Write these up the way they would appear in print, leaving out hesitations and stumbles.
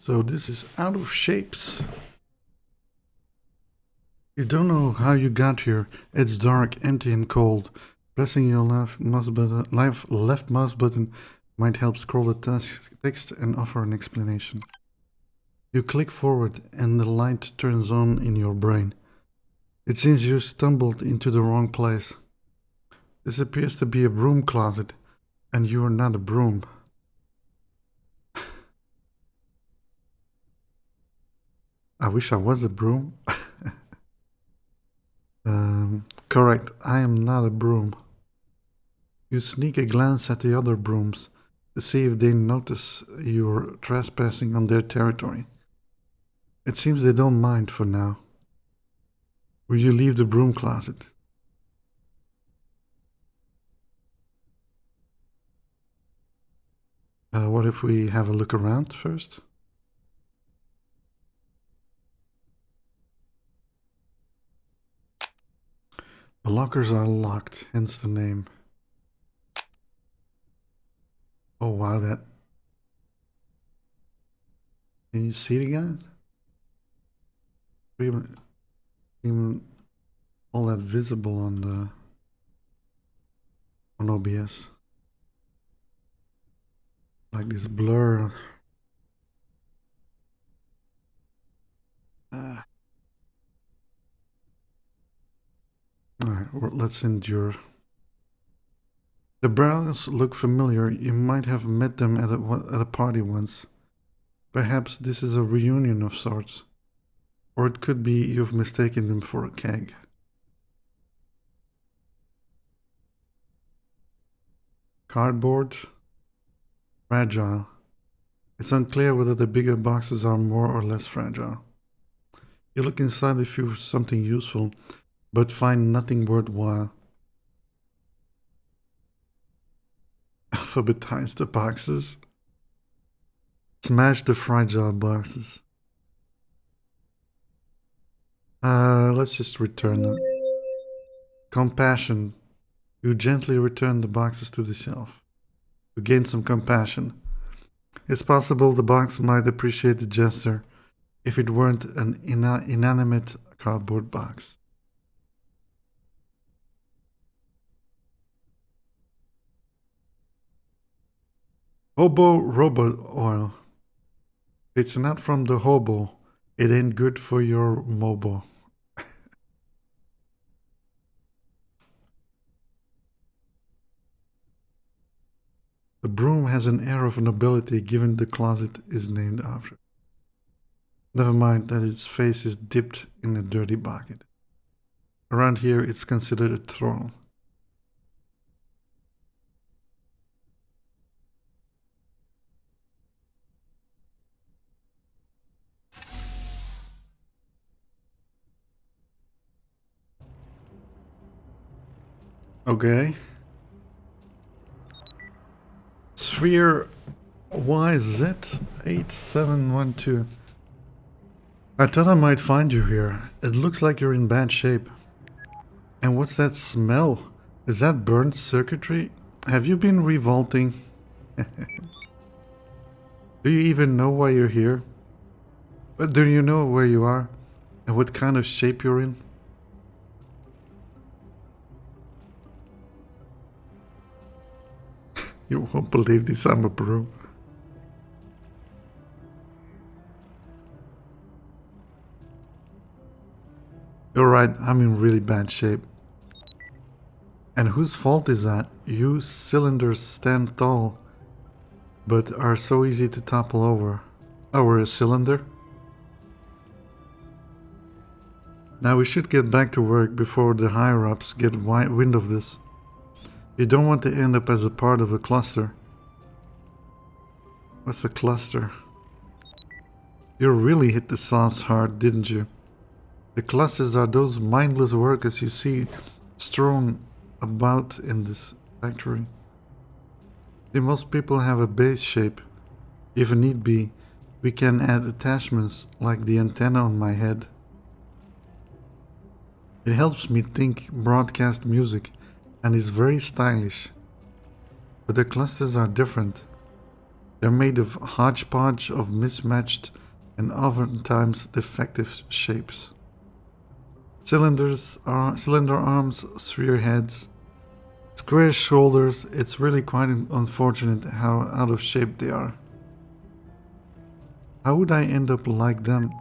So this is out of shapes. You don't know how you got here. It's dark, empty and cold. Pressing your left mouse button might help scroll the text and offer an explanation. You click forward and the light turns on in your brain. It seems you stumbled into the wrong place. This appears to be a broom closet, and you are not a broom. I wish I was a broom. Correct, I am not a broom. You sneak a glance at the other brooms to see if they notice you're trespassing on their territory. It seems they don't mind for now. Will you leave the broom closet? What if we have a look around first? The lockers are locked, hence the name. Oh wow, that... Can you see it again? Even all that visible on the... on OBS. Like this blur. Alright, let's endure. The Browns look familiar. You might have met them at a party once. Perhaps this is a reunion of sorts. Or it could be you've mistaken them for a keg. Cardboard. Fragile. It's unclear whether the bigger boxes are more or less fragile. You look inside if you something useful, but find nothing worthwhile. Alphabetize the boxes. Smash the fragile boxes. Let's just return them. Compassion. You gently return the boxes to the shelf. To gain some compassion. It's possible the box might appreciate the gesture if it weren't an inanimate cardboard box. Hobo Robo Oil. It's not from the hobo. It ain't good for your mobo. The broom has an air of nobility given the closet is named after. Never mind that its face is dipped in a dirty bucket. Around here it's considered a throne. Okay. Sphere YZ8712. I thought I might find you here. It looks like you're in bad shape. And what's that smell? Is that burnt circuitry? Have you been revolting? Do you even know why you're here? But do you know where you are? And what kind of shape you're in? You won't believe this, I'm a broom. You're right, I'm in really bad shape. And whose fault is that? You cylinders stand tall, but are so easy to topple over. Oh, we're a cylinder? Now we should get back to work before the higher-ups get wind of this. You don't want to end up as a part of a cluster. What's a cluster? You really hit the sauce hard, didn't you? The clusters are those mindless workers you see strewn about in this factory. See, most people have a base shape. If need be, we can add attachments like the antenna on my head. It helps me think broadcast music and is very stylish. But the clusters are different. They're made of hodgepodge of mismatched and oftentimes defective shapes. Cylinder arms, sphere heads, square shoulders. It's really quite unfortunate how out of shape they are. How would I end up like them?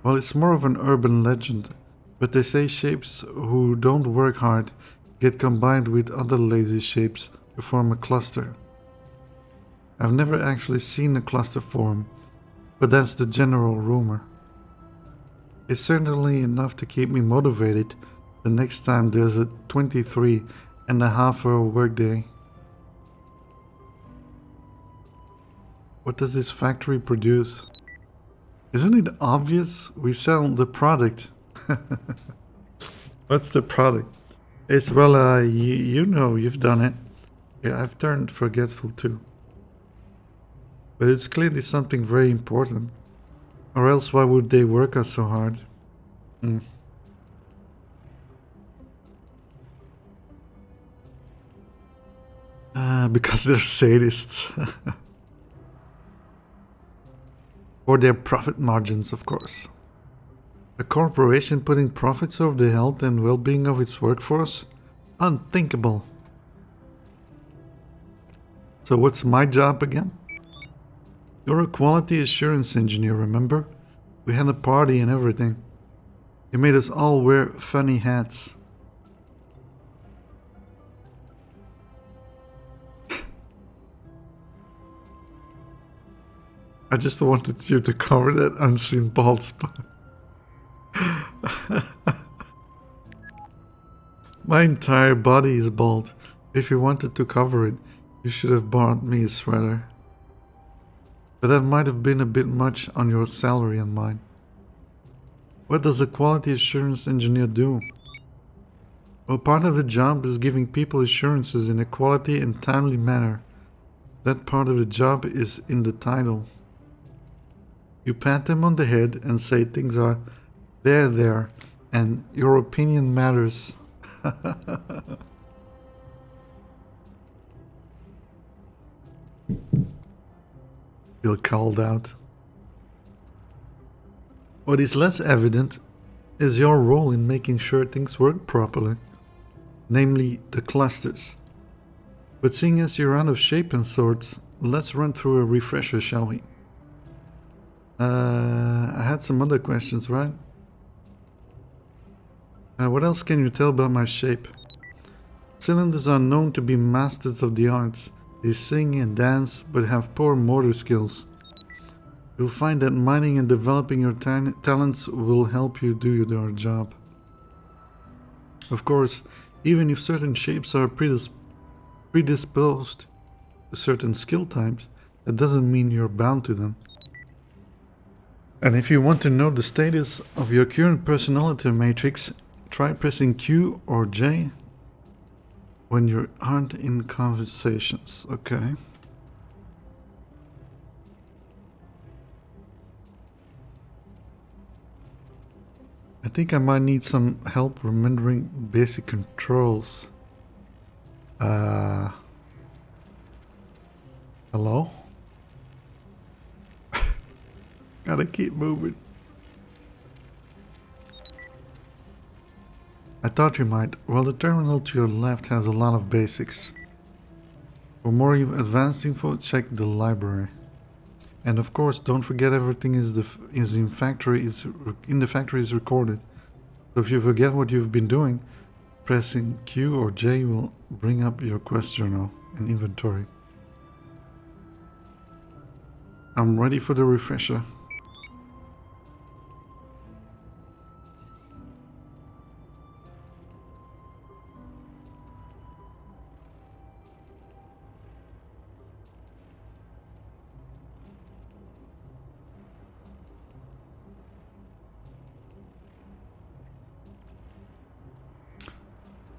Well, it's more of an urban legend, but they say shapes who don't work hard get combined with other lazy shapes to form a cluster. I've never actually seen a cluster form, but that's the general rumor. It's certainly enough to keep me motivated the next time there's a 23.5 hour workday. What does this factory produce? Isn't it obvious? We sell the product. What's the product? It's, well, you know, you've done it. Yeah, I've turned forgetful too. But it's clearly something very important. Or else why would they work us so hard? Because they're sadists. Or their profit margins, of course. A corporation putting profits over the health and well-being of its workforce? Unthinkable. So what's my job again? You're a quality assurance engineer, remember? We had a party and everything. You made us all wear funny hats. I just wanted you to cover that unseen bald spot. My entire body is bald. If you wanted to cover it, you should have bought me a sweater. But that might have been a bit much on your salary and mine. What does a quality assurance engineer do? Well, part of the job is giving people assurances in a quality and timely manner. That part of the job is in the title. You pat them on the head and say things are there, and your opinion matters. Feel called out. What is less evident is your role in making sure things work properly, namely the clusters. But seeing as you're out of shape and sorts, let's run through a refresher, shall we? I had some other questions, right? What else can you tell about my shape? Cylinders are known to be masters of the arts. They sing and dance, but have poor motor skills. You'll find that mining and developing your talents will help you do your job. Of course, even if certain shapes are predisposed to certain skill types, that doesn't mean you're bound to them. And if you want to know the status of your current personality matrix, try pressing Q or J when you aren't in conversations, okay? I think I might need some help remembering basic controls. Hello? Gotta keep moving. I thought you might. Well, the terminal to your left has a lot of basics. For more advanced info, check the library. And of course, don't forget everything in the factory is recorded. So if you forget what you've been doing, pressing Q or J will bring up your quest journal and inventory. I'm ready for the refresher.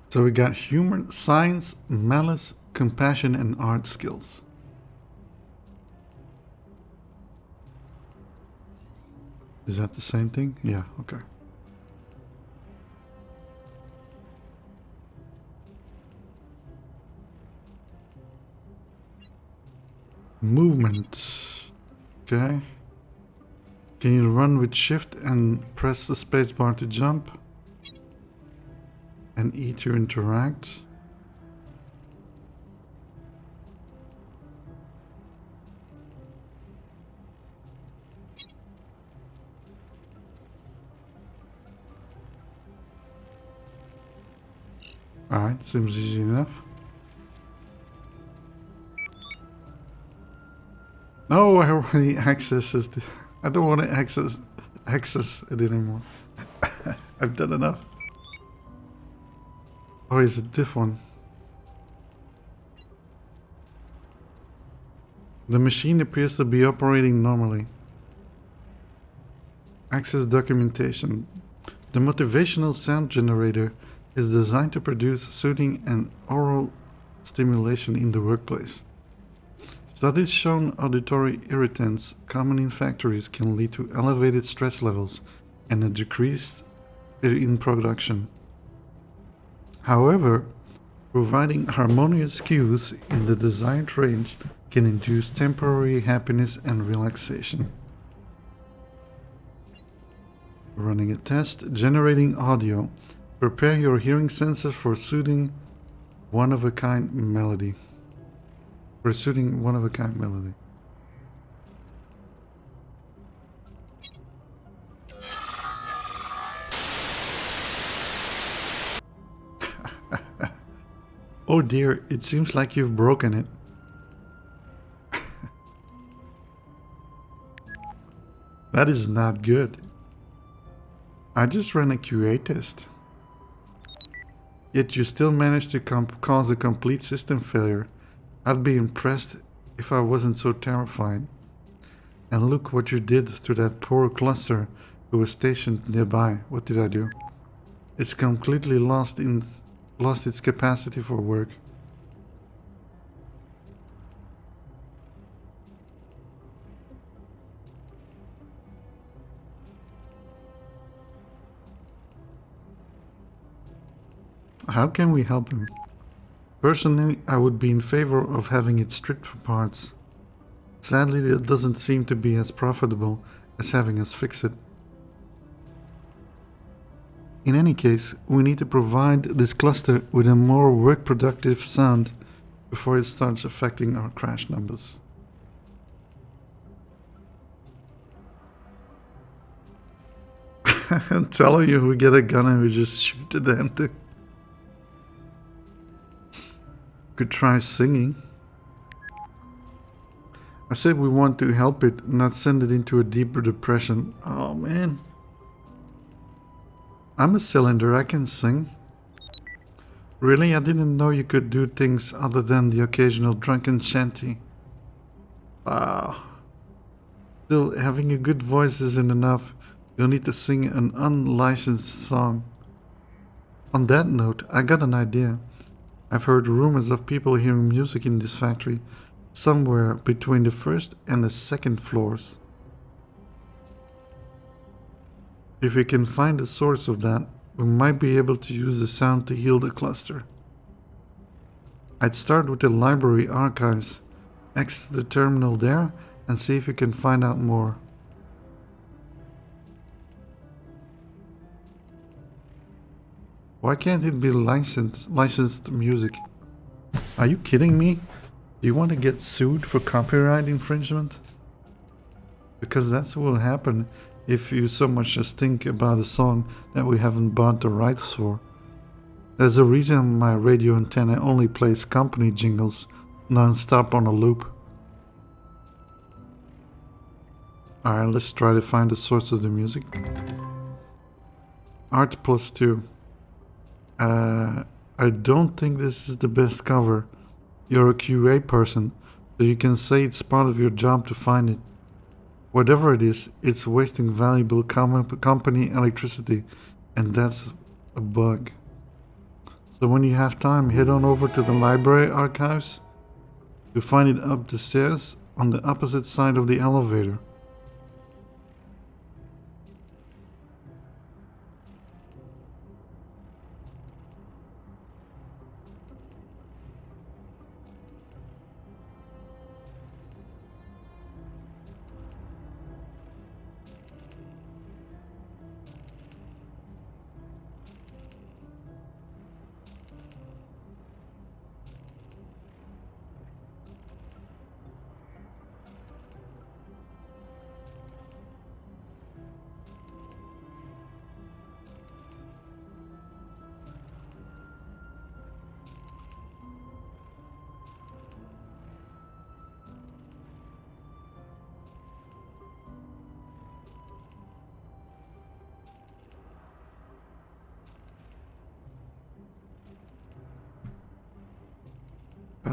So we got humor, science, malice, compassion, and art skills. Is that the same thing? Yeah, okay. Movement. Okay. Can you run with shift and press the spacebar to jump? And E to interact? Alright, seems easy enough. No, I already accessed it. I don't want to access it anymore. I've done enough. Or is it this one? The machine appears to be operating normally. Access documentation. The motivational sound generator is designed to produce soothing and oral stimulation in the workplace. Studies shown auditory irritants common in factories can lead to elevated stress levels and a decrease in production. However, providing harmonious cues in the desired range can induce temporary happiness and relaxation. Running a test, generating audio. Prepare your hearing sensors for soothing one-of-a-kind melody. For soothing one-of-a-kind melody. Oh dear, it seems like you've broken it. That is not good. I just ran a QA test. Yet you still managed to cause a complete system failure. I'd be impressed if I wasn't so terrified. And look what you did to that poor cluster who was stationed nearby. What did I do? It's completely lost its capacity for work. How can we help him? Personally, I would be in favor of having it stripped for parts. Sadly, it doesn't seem to be as profitable as having us fix it. In any case, we need to provide this cluster with a more work-productive sound before it starts affecting our crash numbers. I'm telling you, we get a gun and we just shoot the damn thing. Could try singing. I said we want to help it, not send it into a deeper depression. Oh man. I'm a cylinder, I can sing. Really? I didn't know you could do things other than the occasional drunken shanty. Wow. Still, having a good voice isn't enough. You'll need to sing an unlicensed song. On that note, I got an idea. I've heard rumors of people hearing music in this factory, somewhere between the first and the second floors. If we can find the source of that, we might be able to use the sound to heal the cluster. I'd start with the library archives, access the terminal there, and see if we can find out more. Why can't it be licensed music? Are you kidding me? Do you want to get sued for copyright infringement? Because that's what will happen if you so much as think about a song that we haven't bought the rights for. There's a reason my radio antenna only plays company jingles non-stop on a loop. Alright, let's try to find the source of the music. Art +2. I don't think this is the best cover. You're a QA person, so you can say it's part of your job to find it. Whatever it is, it's wasting valuable company electricity, and that's a bug. So when you have time, head on over to the library archives. You'll find it up the stairs on the opposite side of the elevator.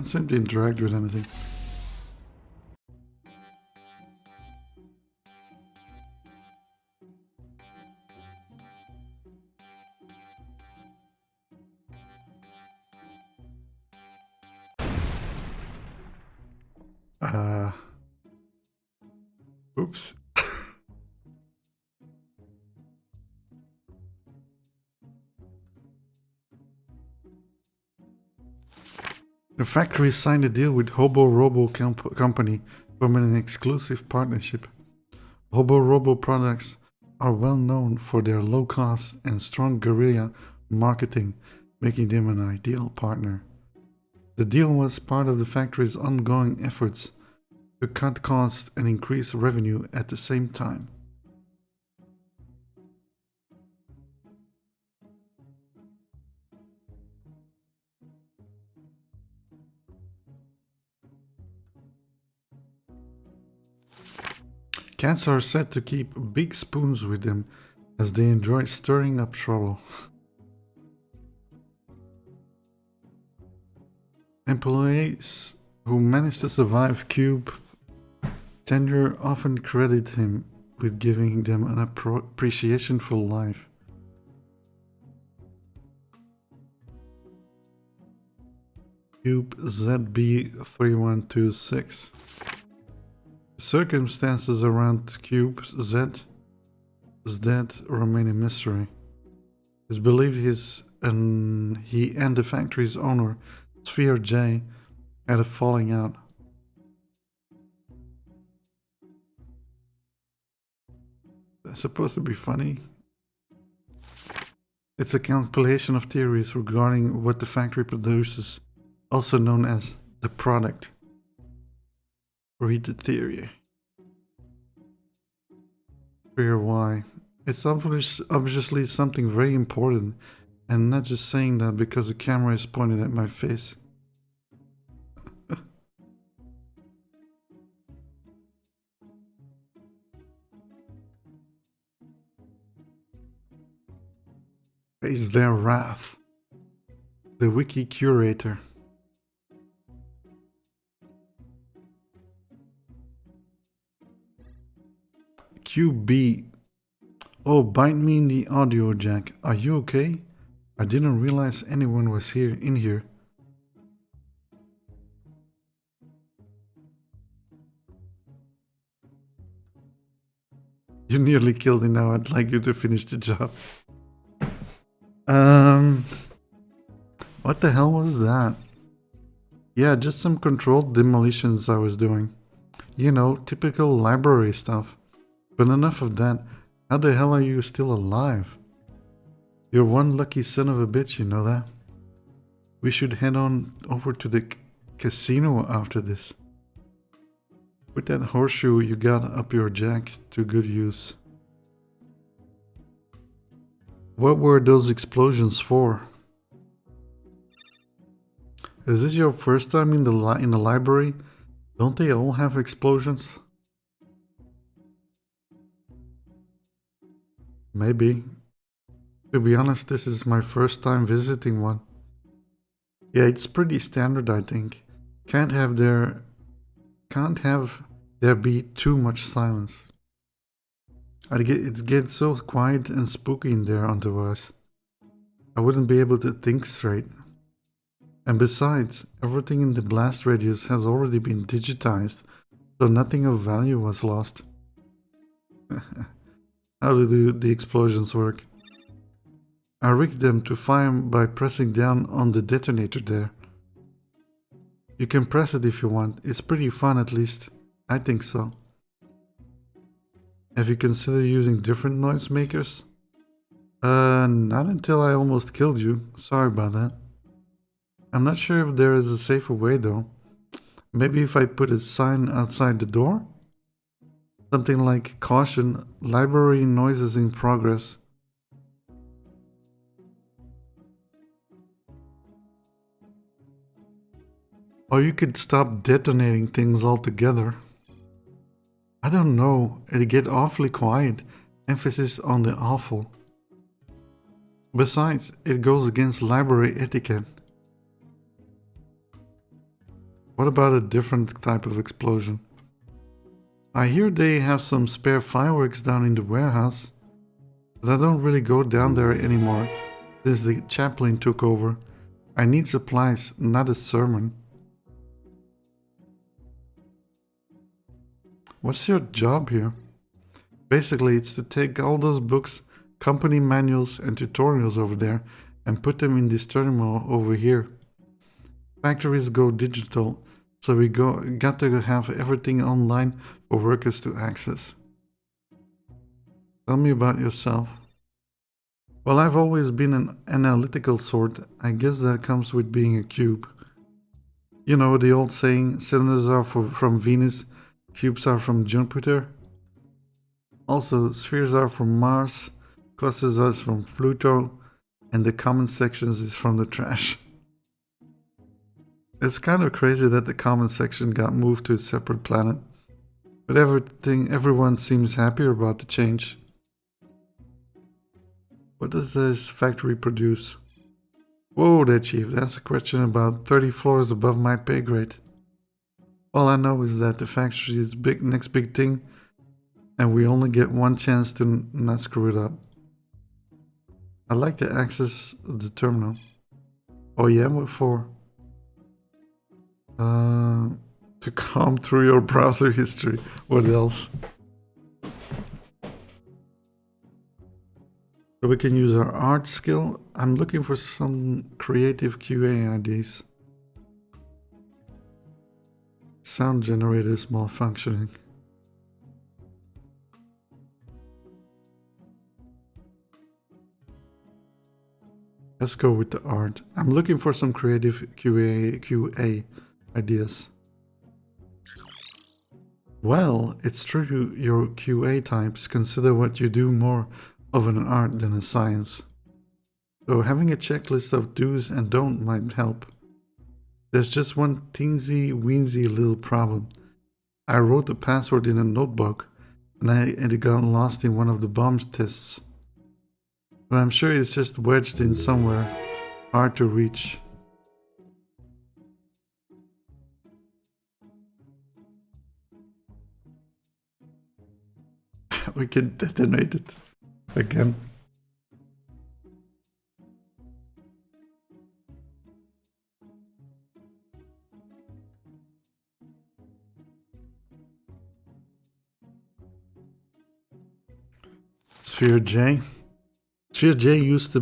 Can't seem to interact with anything. Oops. The factory signed a deal with Hobo Robo Company from an exclusive partnership. Hobo Robo products are well known for their low cost and strong guerrilla marketing, making them an ideal partner. The deal was part of the factory's ongoing efforts to cut costs and increase revenue at the same time. Cats are said to keep big spoons with them as they enjoy stirring up trouble. Employees who manage to survive Cube tenure often credit him with giving them an appreciation for life. Cube ZB3126. Circumstances around Cube Z's death remain a mystery. It's believed he and the factory's owner, Sphere J, had a falling out. That's supposed to be funny. It's a compilation of theories regarding what the factory produces, also known as the product. Read the theory. Sphere Y. It's obviously something very important, and not just saying that because the camera is pointed at my face. Face their wrath. The wiki curator. QB. Oh, bite me in the audio jack. Are you okay? I didn't realize anyone was in here. You nearly killed it now. I'd like you to finish the job. What the hell was that? Yeah, just some controlled demolitions I was doing. You know, typical library stuff. But enough of that. How the hell are you still alive? You're one lucky son of a bitch, you know that? We should head on over to the casino after this. Put that horseshoe you got up your jack to good use. What were those explosions for? Is this your first time in the library? Don't they all have explosions? Maybe. To be honest, this is my first time visiting one. Yeah, it's pretty standard, I think. Can't have there be too much silence. It gets so quiet and spooky in there otherwise. I wouldn't be able to think straight. And besides, everything in the blast radius has already been digitized, so nothing of value was lost. How do the explosions work? I rigged them to fire by pressing down on the detonator there. You can press it if you want. It's pretty fun, at least. I think so. Have you considered using different noisemakers? Not until I almost killed you. Sorry about that. I'm not sure if there is a safer way though. Maybe if I put a sign outside the door? Something like, caution, library noises in progress. Or you could stop detonating things altogether. I don't know, it get awfully quiet. Emphasis on the awful. Besides, it goes against library etiquette. What about a different type of explosion? I hear they have some spare fireworks down in the warehouse, but I don't really go down there anymore since the chaplain took over. I need supplies, not a sermon. What's your job here? Basically, it's to take all those books, company manuals, and tutorials over there and put them in this terminal over here. Factories go digital, so we got to have everything online for workers to access. Tell me about yourself. Well, I've always been an analytical sort. I guess that comes with being a cube. You know the old saying, cylinders are from Venus, cubes are from Jupiter. Also, spheres are from Mars, clusters are from Pluto, and the comment sections is from the trash. It's kind of crazy that the comment section got moved to a separate planet, but everyone seems happier about the change. What does this factory produce? Whoa there, Chief, that's a question about 30 floors above my pay grade. All I know is that the factory is next big thing, and we only get one chance to not screw it up. I'd like to access the terminal. Oh yeah, what for? To comb through your browser history. What else? So we can use our art skill. I'm looking for some creative QA ideas. Sound generator is malfunctioning. Let's go with the art. I'm looking for some creative QA ideas. Well, it's true your QA types consider what you do more of an art than a science. So having a checklist of do's and don't might help. There's just one teensy weensy little problem. I wrote the password in a notebook and it got lost in one of the bomb tests. But I'm sure it's just wedged in somewhere, hard to reach. We can detonate it again. Sphere J. Sphere J used to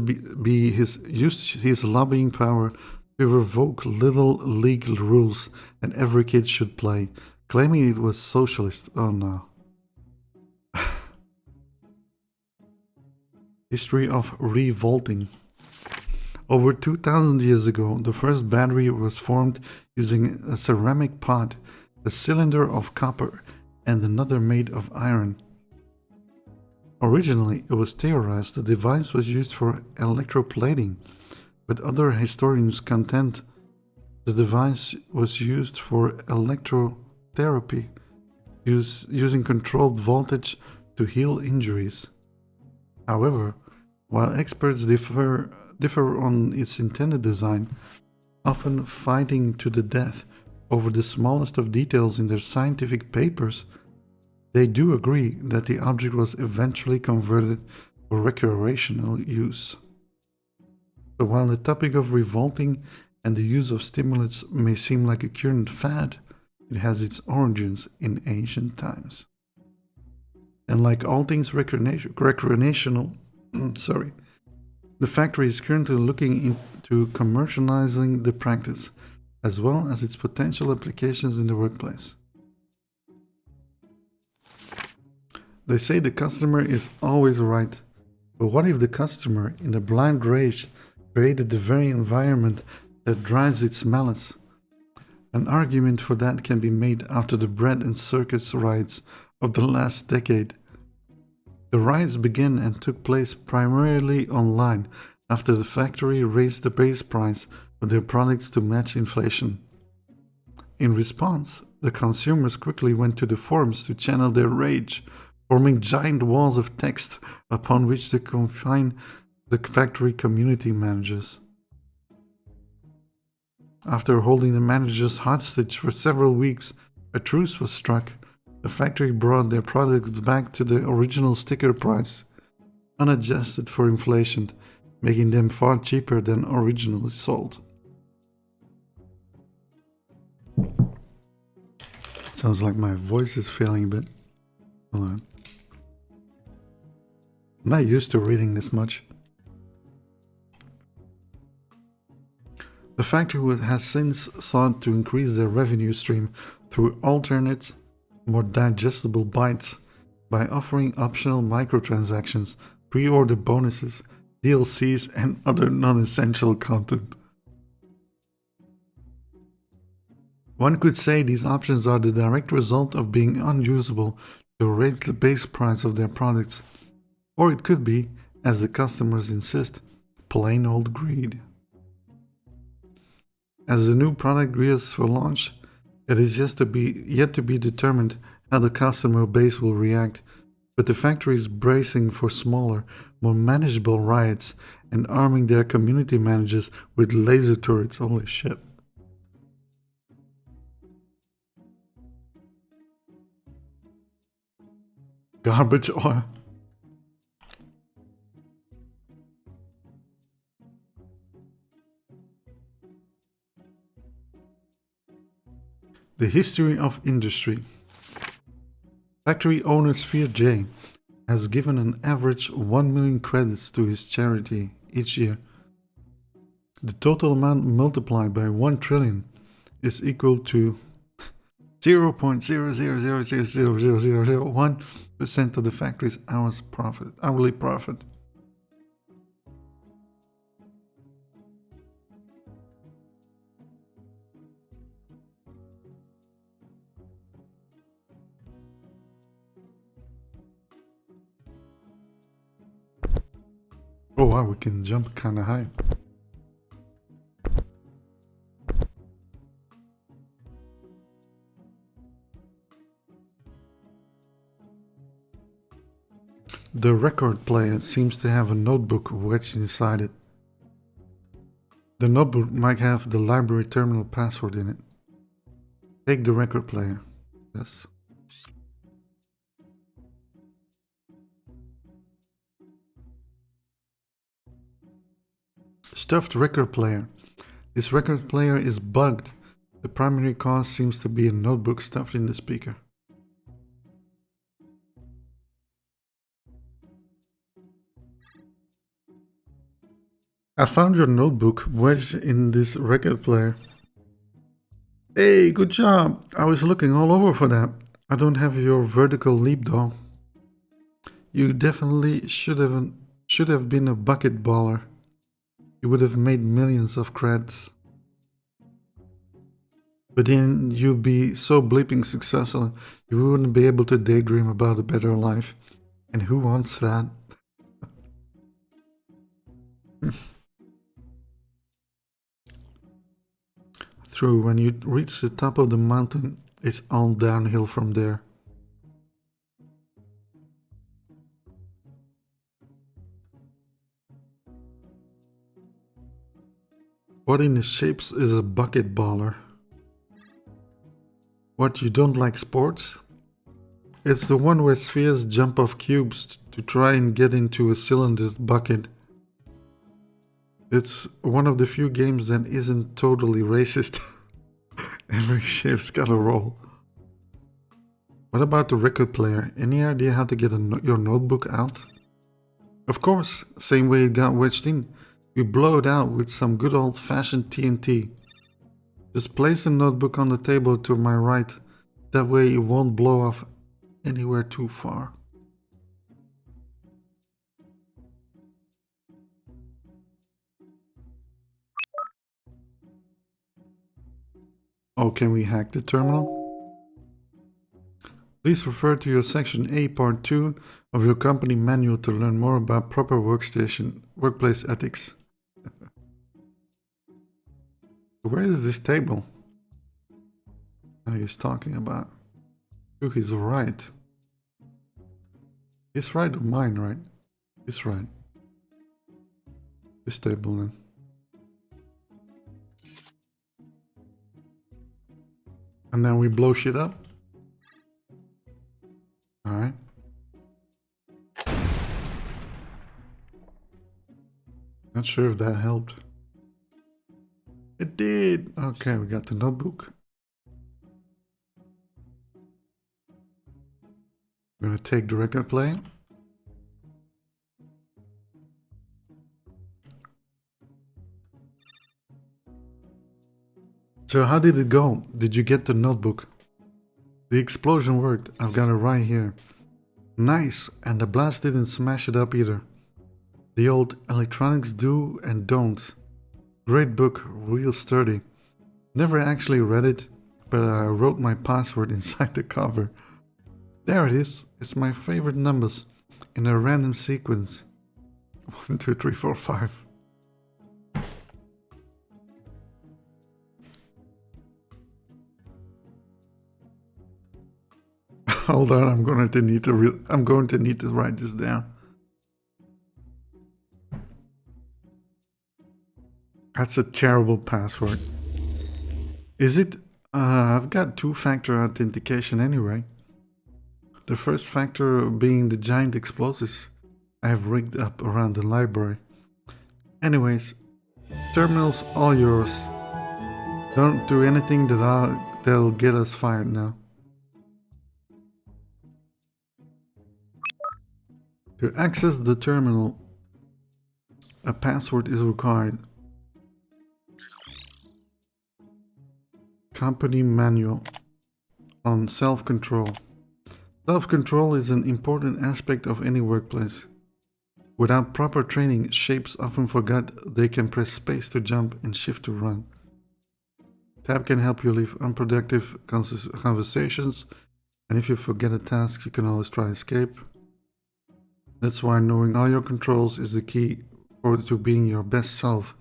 used his lobbying power to revoke little league rules that every kid should play, claiming it was socialist. Oh no. History of revolting. Over 2000 years ago, the first battery was formed using a ceramic pot, a cylinder of copper, and another made of iron. Originally, it was theorized the device was used for electroplating, but other historians contend the device was used for electrotherapy, using controlled voltage to heal injuries. However, while experts differ on its intended design, often fighting to the death over the smallest of details in their scientific papers, they do agree that the object was eventually converted for recreational use. So while the topic of revolting and the use of stimulants may seem like a current fad, it has its origins in ancient times. And like all things recreational, the factory is currently looking into commercializing the practice, as well as its potential applications in the workplace. They say the customer is always right, but what if the customer, in a blind rage, created the very environment that drives its malice? An argument for that can be made after the bread and circus riots of the last decade. The riots began and took place primarily online after the factory raised the base price of their products to match inflation. In response, the consumers quickly went to the forums to channel their rage, forming giant walls of text upon which to confine the factory community managers. After holding the managers hostage for several weeks, a truce was struck. The factory brought their products back to the original sticker price, unadjusted for inflation, making them far cheaper than originally sold. Sounds like my voice is failing a bit. Hold on. I'm not used to reading this much. The factory has since sought to increase their revenue stream through alternate, more digestible bites by offering optional microtransactions, pre-order bonuses, DLCs, and other non-essential content. One could say these options are the direct result of being unusable to raise the base price of their products, or it could be, as the customers insist, plain old greed. As the new product gears for launch, it is yet to be determined how the customer base will react, but the factory is bracing for smaller, more manageable riots and arming their community managers with laser turrets. Holy shit. Garbage oil. The history of industry. Factory owner Sphere J has given an average 1 million credits to his charity each year. The total amount multiplied by 1 trillion is equal to 0.0000001% of the factory's hourly profit. Oh wow, we can jump kinda high. The record player seems to have a notebook wedged inside it. The notebook might have the library terminal password in it. Take the record player. Yes. Stuffed record player. This record player is bugged. The primary cause seems to be a notebook stuffed in the speaker. I found your notebook wedged in this record player. Hey, good job. I was looking all over for that. I don't have your vertical leap though. You definitely should have been a bucket baller. You would have made millions of creds. But then you'd be so bleeping successful, you wouldn't be able to daydream about a better life. And who wants that? True, when you reach the top of the mountain, it's all downhill from there. What in the shapes is a bucket baller? What, you don't like sports? It's the one where spheres jump off cubes to try and get into a cylinder's bucket. It's one of the few games that isn't totally racist. Every shape's got a role. What about the record player? Any idea how to get your notebook out? Of course, same way it got wedged in. You blow it out with some good old-fashioned TNT. Just place the notebook on the table to my right. That way it won't blow off anywhere too far. Oh, can we hack the terminal? Please refer to your section A part 2 of your company manual to learn more about proper workplace ethics. Where is this table he's talking about? To his right. His right or mine, right? His right. This table then. And then we blow shit up. Alright. Not sure if that helped. It did! Okay, we got the notebook. I'm gonna take the record player. So how did it go? Did you get the notebook? The explosion worked. I've got it right here. Nice, and the blast didn't smash it up either. The old electronics do and don't. Great book, real sturdy. Never actually read it, but I wrote my password inside the cover. There it is. It's my favorite numbers in a random sequence. 1, 2, 3, 4, 5. Hold on, I'm going to need to write this down. That's a terrible password. Is it? I've got two-factor authentication anyway. The first factor being the giant explosives I have rigged up around the library. Anyways, terminal's all yours. Don't do anything that'll get us fired now. To access the terminal, a password is required. Company manual on self-control. Self-control is an important aspect of any workplace. Without proper training, shapes often forget they can press space to jump and shift to run. Tab can help you leave unproductive conversations, and if you forget a task, you can always try escape. That's why knowing all your controls is the key to being your best self,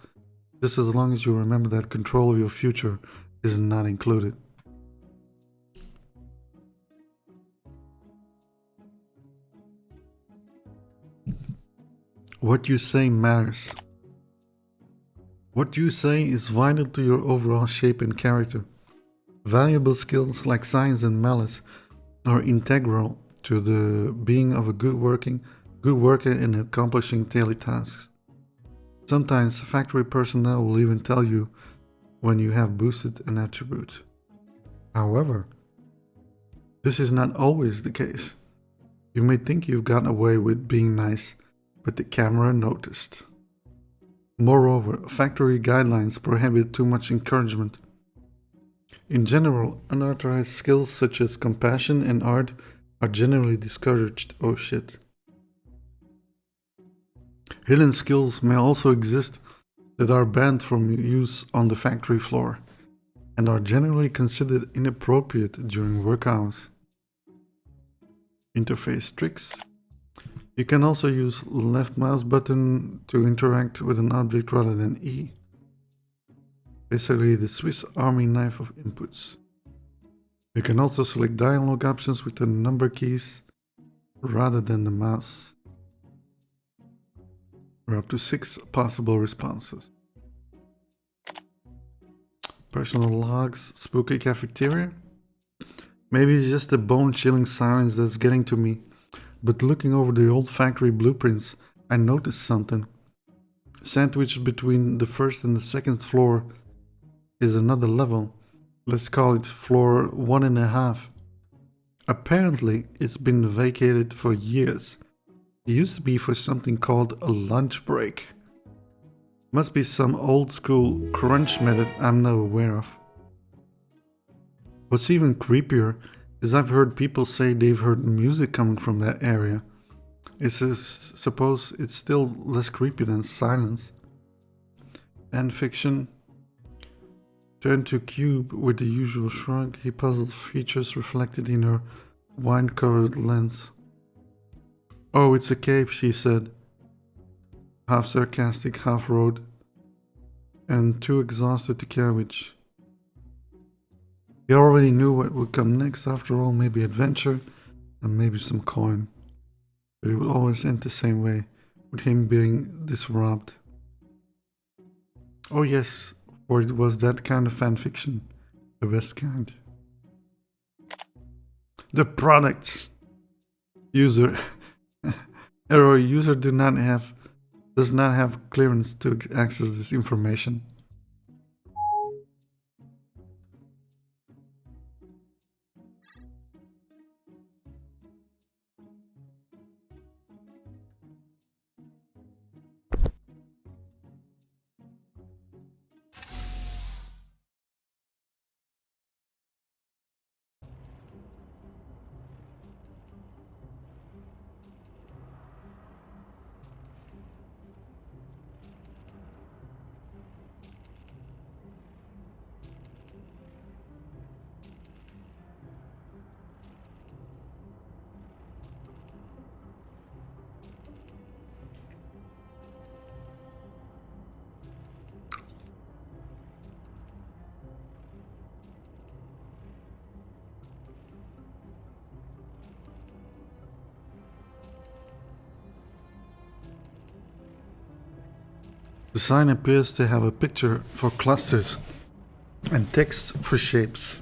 just as long as you remember that control of your future is not included. What you say matters. What you say is vital to your overall shape and character. Valuable skills like science and malice are integral to the being of a good worker in accomplishing daily tasks. Sometimes factory personnel will even tell you when you have boosted an attribute. However, this is not always the case. You may think you've gotten away with being nice, but the camera noticed. Moreover, factory guidelines prohibit too much encouragement. In general, unauthorized skills such as compassion and art are generally discouraged. Oh shit. Hidden skills may also exist that are banned from use on the factory floor and are generally considered inappropriate during work hours. Interface tricks. You can also use left mouse button to interact with an object rather than E. Basically the Swiss Army knife of inputs. You can also select dialogue options with the number keys rather than the mouse. There are up to 6 possible responses. Personal logs, spooky cafeteria. Maybe it's just the bone-chilling silence that's getting to me, but looking over the old factory blueprints, I noticed something. Sandwiched between the first and the second floor is another level. Let's call it floor 1.5. Apparently, it's been vacated for years. It used to be for something called a lunch break. Must be some old school crunch method I'm not aware of. What's even creepier is I've heard people say they've heard music coming from that area. Suppose it's still less creepy than silence. Fan fiction. Turn to Cube with the usual shrug. He puzzled features reflected in her wine-covered lens. Oh, it's a cape, she said. Half sarcastic, half wrote. And too exhausted to carriage. He already knew what would come next, after all, maybe adventure and maybe some coin. But it would always end the same way, with him being disrobed. Oh yes, for it was that kind of fanfiction, the best kind. The product user error user does not have clearance to access this information. The sign appears to have a picture for clusters and text for shapes.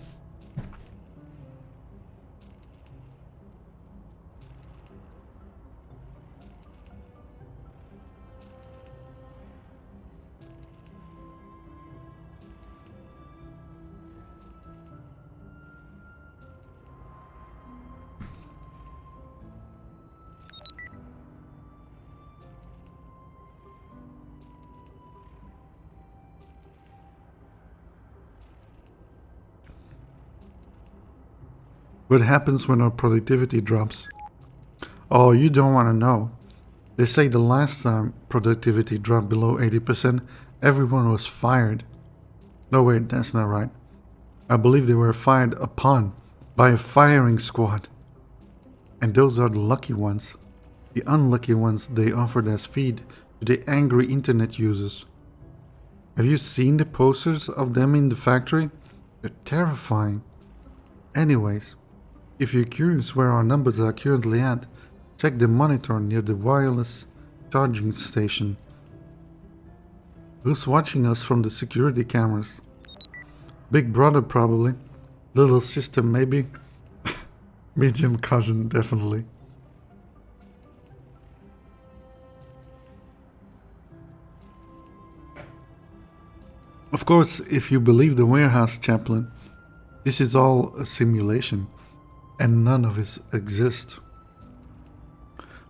What happens when our productivity drops? Oh, you don't want to know. They say the last time productivity dropped below 80%, everyone was fired. No, wait, that's not right. I believe they were fired upon by a firing squad. And those are the lucky ones. The unlucky ones they offered as feed to the angry internet users. Have you seen the posters of them in the factory? They're terrifying. Anyways, if you're curious where our numbers are currently at, check the monitor near the wireless charging station. Who's watching us from the security cameras? Big brother probably. Little sister maybe. Medium cousin definitely. Of course, if you believe the warehouse chaplain, this is all a simulation and none of it exists.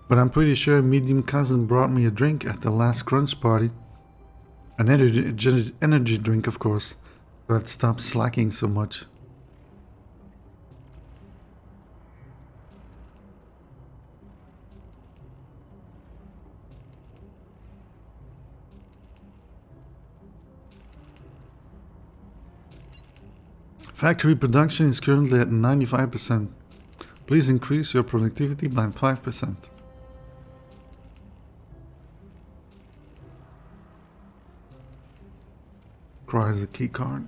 But I'm pretty sure medium cousin brought me a drink at the last crunch party. An energy drink, of course, so I'd stop slacking so much. Factory production is currently at 95%. Please increase your productivity by 5%. Requires a key card.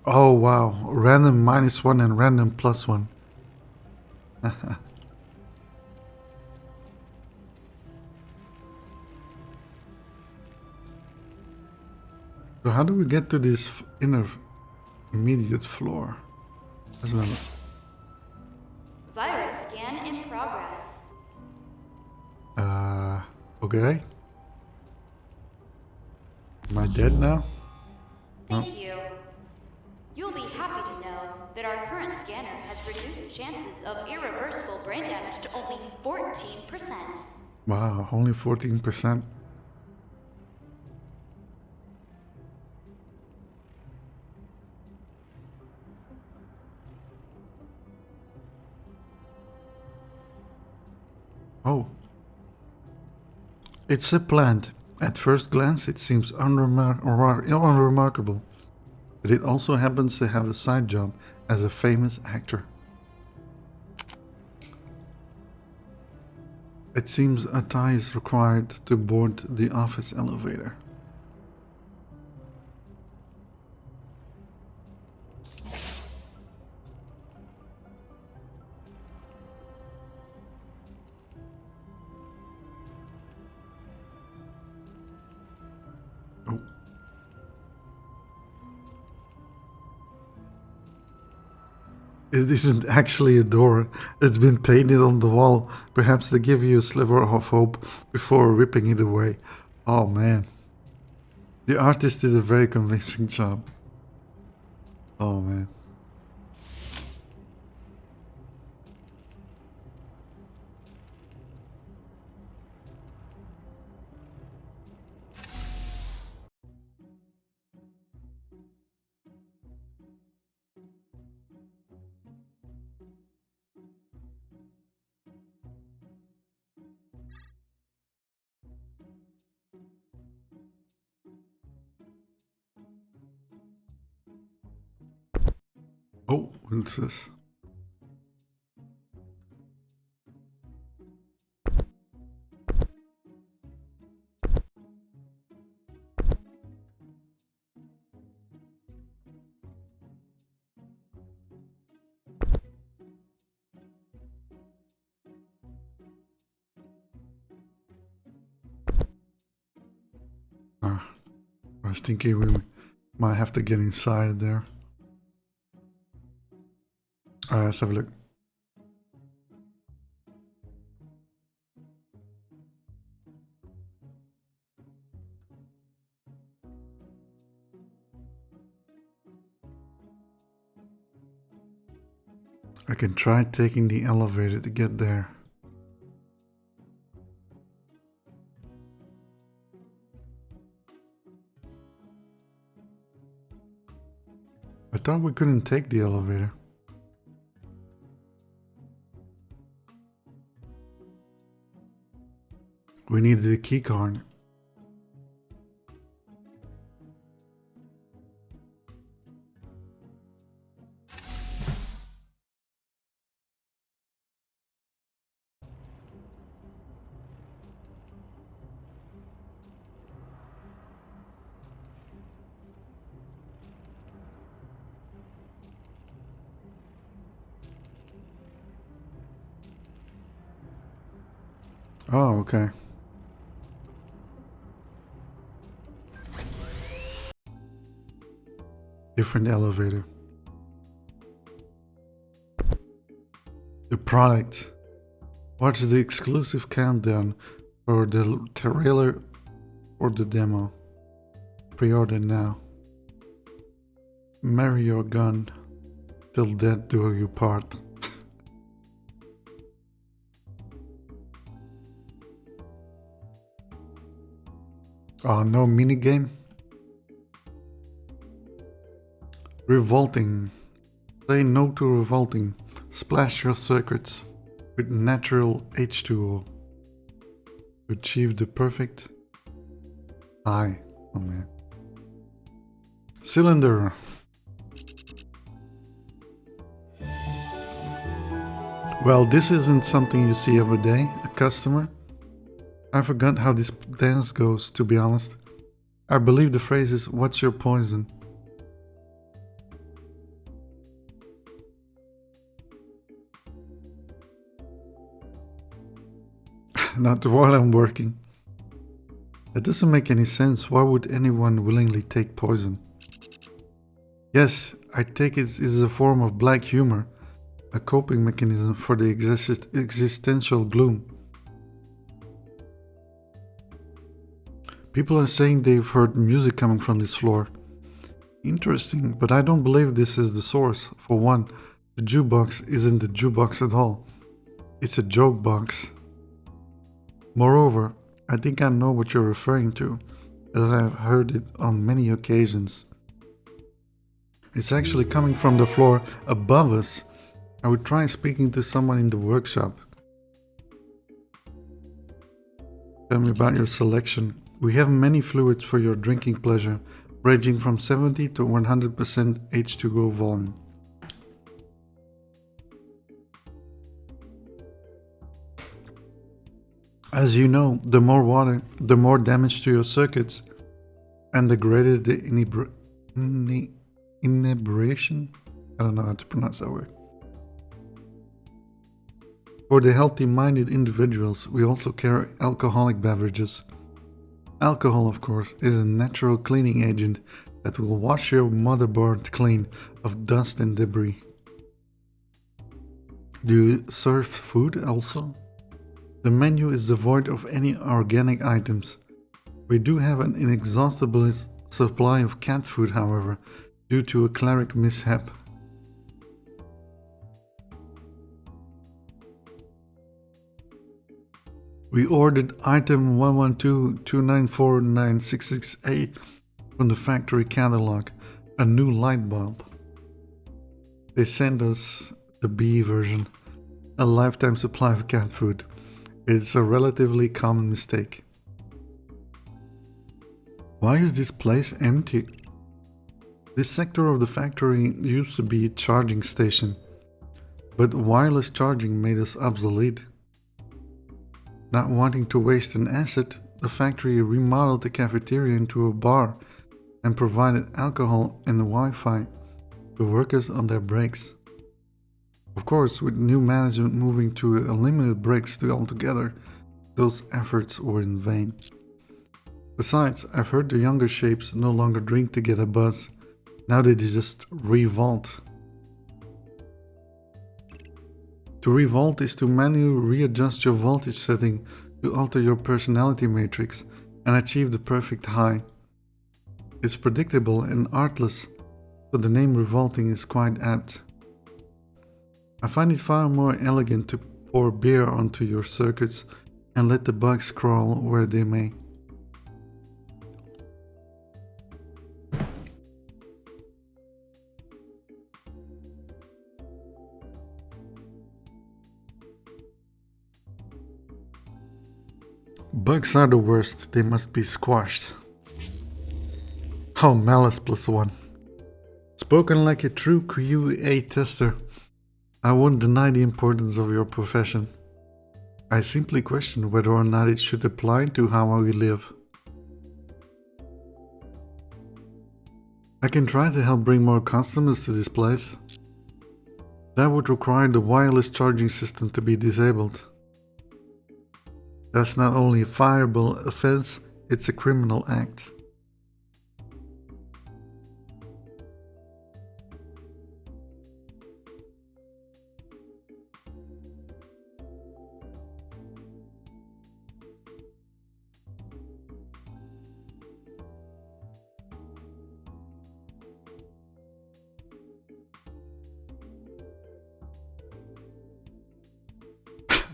Oh wow, random -1 and random +1. So how do we get to this inner immediate floor? That's not... Virus scan in progress. Okay. Am I dead now? Thank you. You'll be happy to know that our current scanner has reduced chances of irreversible brain damage to only 14%. Wow, only 14%. Oh. It's a plant. At first glance, it seems unremarkable. But it also happens to have a side job as a famous actor. It seems a tie is required to board the office elevator. It isn't actually a door. It's been painted on the wall. Perhaps they give you a sliver of hope before ripping it away. Oh man. The artist did a very convincing job. Oh man. Oh, what's this? Ah, I was thinking we might have to get inside there. Alright, let's have a look. I can try taking the elevator to get there. I thought we couldn't take the elevator. We needed a key card. Oh, okay. Different elevator. The product. Watch the exclusive countdown for the trailer or the demo. Pre-order now. Marry your gun. Till death do you part. Oh, no minigame? Revolting. Say no to revolting. Splash your circuits with natural H2O to achieve the perfect high. Oh man. Cylinder. Well, this isn't something you see every day, a customer. I forgot how this dance goes, to be honest. I believe the phrase is, "What's your poison?" Not while I'm working. That doesn't make any sense. Why would anyone willingly take poison? Yes, I take it is a form of black humor, a coping mechanism for the existential gloom. People are saying they've heard music coming from this floor. Interesting, but I don't believe this is the source. For one, the jukebox isn't the jukebox at all. It's a joke box. Moreover, I think I know what you're referring to, as I've heard it on many occasions. It's actually coming from the floor above us. I would try speaking to someone in the workshop. Tell me about your selection. We have many fluids for your drinking pleasure, ranging from 70 to 100% H2O volume. As you know, the more water, the more damage to your circuits, and the greater the inebriation. I don't know how to pronounce that word. For the healthy-minded individuals, we also carry alcoholic beverages. Alcohol, of course, is a natural cleaning agent that will wash your motherboard clean of dust and debris. Do you serve food also? The menu is devoid of any organic items. We do have an inexhaustible supply of cat food, however, due to a cleric mishap. We ordered item 112294966A from the factory catalog, a new light bulb. They sent us the B version, a lifetime supply of cat food. It's a relatively common mistake. Why is this place empty? This sector of the factory used to be a charging station, but wireless charging made us obsolete. Not wanting to waste an asset, the factory remodeled the cafeteria into a bar and provided alcohol and Wi-Fi to workers on their breaks. Of course, with new management moving to unlimited breaks altogether, those efforts were in vain. Besides, I've heard the younger shapes no longer drink to get a buzz. Now they just revolt. To revolt is to manually readjust your voltage setting to alter your personality matrix and achieve the perfect high. It's predictable and artless, so the name revolting is quite apt. I find it far more elegant to pour beer onto your circuits and let the bugs crawl where they may. Bugs are the worst, they must be squashed. Oh, malice +1. Spoken like a true QA tester, I won't deny the importance of your profession. I simply question whether or not it should apply to how we live. I can try to help bring more customers to this place. That would require the wireless charging system to be disabled. That's not only a fireable offense, it's a criminal act.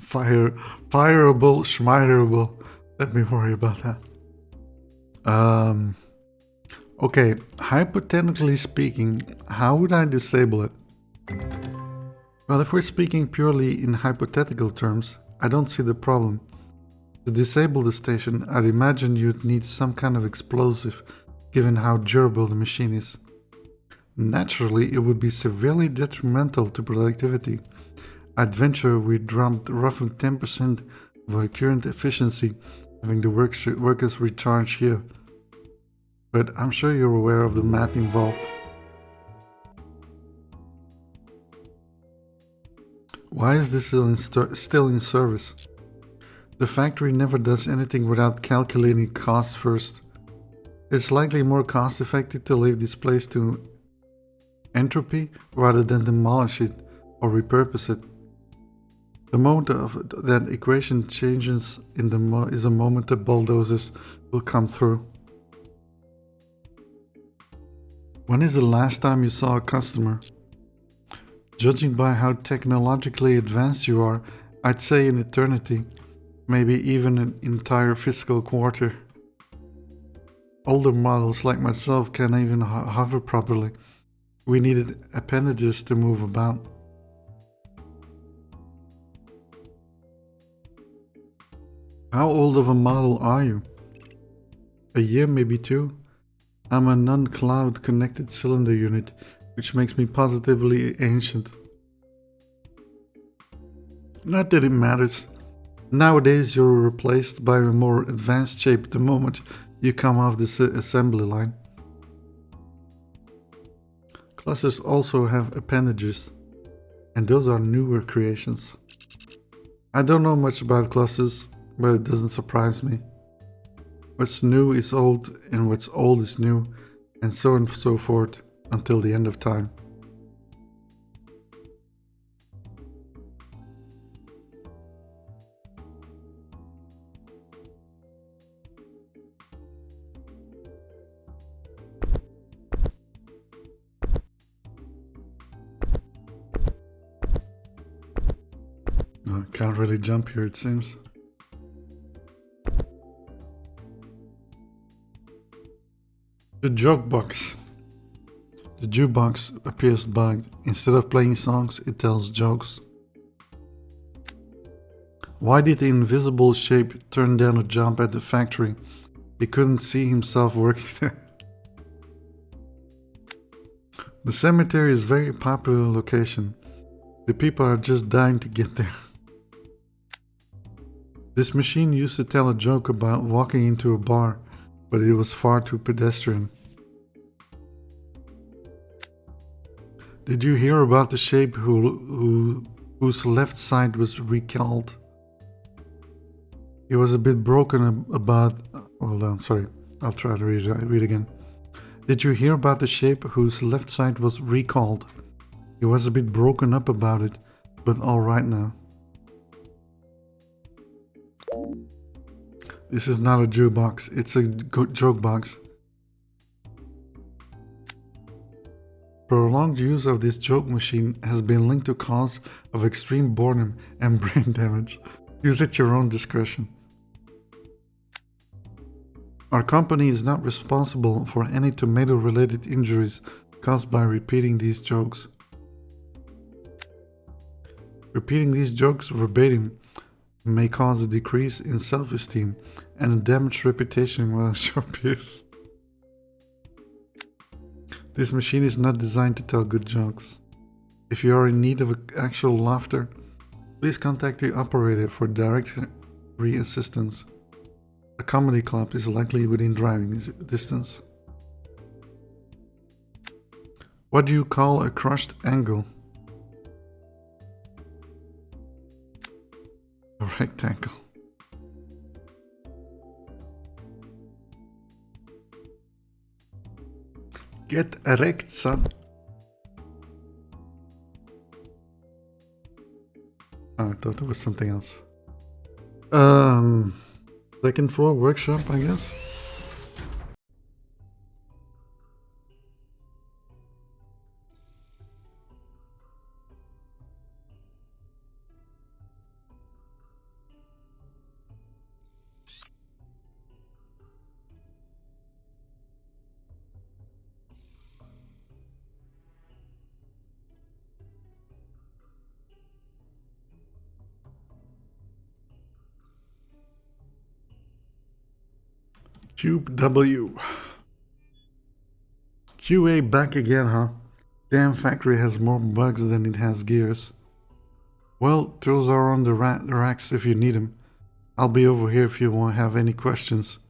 Fireable, schmiderable. Let me worry about that. Okay, hypothetically speaking, how would I disable it? Well, if we're speaking purely in hypothetical terms, I don't see the problem. To disable the station, I'd imagine you'd need some kind of explosive, given how durable the machine is. Naturally, it would be severely detrimental to productivity. I'd venture we dropped roughly 10% of our current efficiency having the workers recharge here. But I'm sure you're aware of the math involved. Why is this still in service? The factory never does anything without calculating costs first. It's likely more cost effective to leave this place to entropy rather than demolish it or repurpose it. The moment of that equation changes is a moment the bulldozers will come through. When is the last time you saw a customer? Judging by how technologically advanced you are, I'd say an eternity, maybe even an entire fiscal quarter. Older models like myself can't even hover properly. We needed appendages to move about. How old of a model are you? A year, maybe two? I'm a non-cloud connected cylinder unit, which makes me positively ancient. Not that it matters. Nowadays you're replaced by a more advanced shape the moment you come off the assembly line. Clusters also have appendages, and those are newer creations. I don't know much about clusters, but it doesn't surprise me. What's new is old, and what's old is new, and so on and so forth, until the end of time. Can't really jump here, it seems. The joke box. The jukebox appears bugged. Instead of playing songs, it tells jokes. Why did the invisible shape turn down a job at the factory? He couldn't see himself working there. The cemetery is a very popular location. The people are just dying to get there. This machine used to tell a joke about walking into a bar, but it was far too pedestrian. Did you hear about the shape whose left side was recalled? He was a bit broken about... Hold on, sorry. I'll try to read again. Did you hear about the shape whose left side was recalled? He was a bit broken up about it, but alright now. This is not a jukebox, it's a joke box. Prolonged use of this joke machine has been linked to cause of extreme boredom and brain damage. Use at your own discretion. Our company is not responsible for any tomato-related injuries caused by repeating these jokes. Repeating these jokes verbatim may cause a decrease in self-esteem and a damaged reputation amongst your peers. This machine is not designed to tell good jokes. If you are in need of actual laughter, please contact the operator for directory assistance. A comedy club is likely within driving distance. What do you call a crushed angle? A rectangle. Get erect, son. Oh, I thought there was something else. Second floor workshop, I guess. Cube W. QA back again, huh? Damn factory has more bugs than it has gears. Well, those are on the racks if you need them. I'll be over here if you won't have any questions.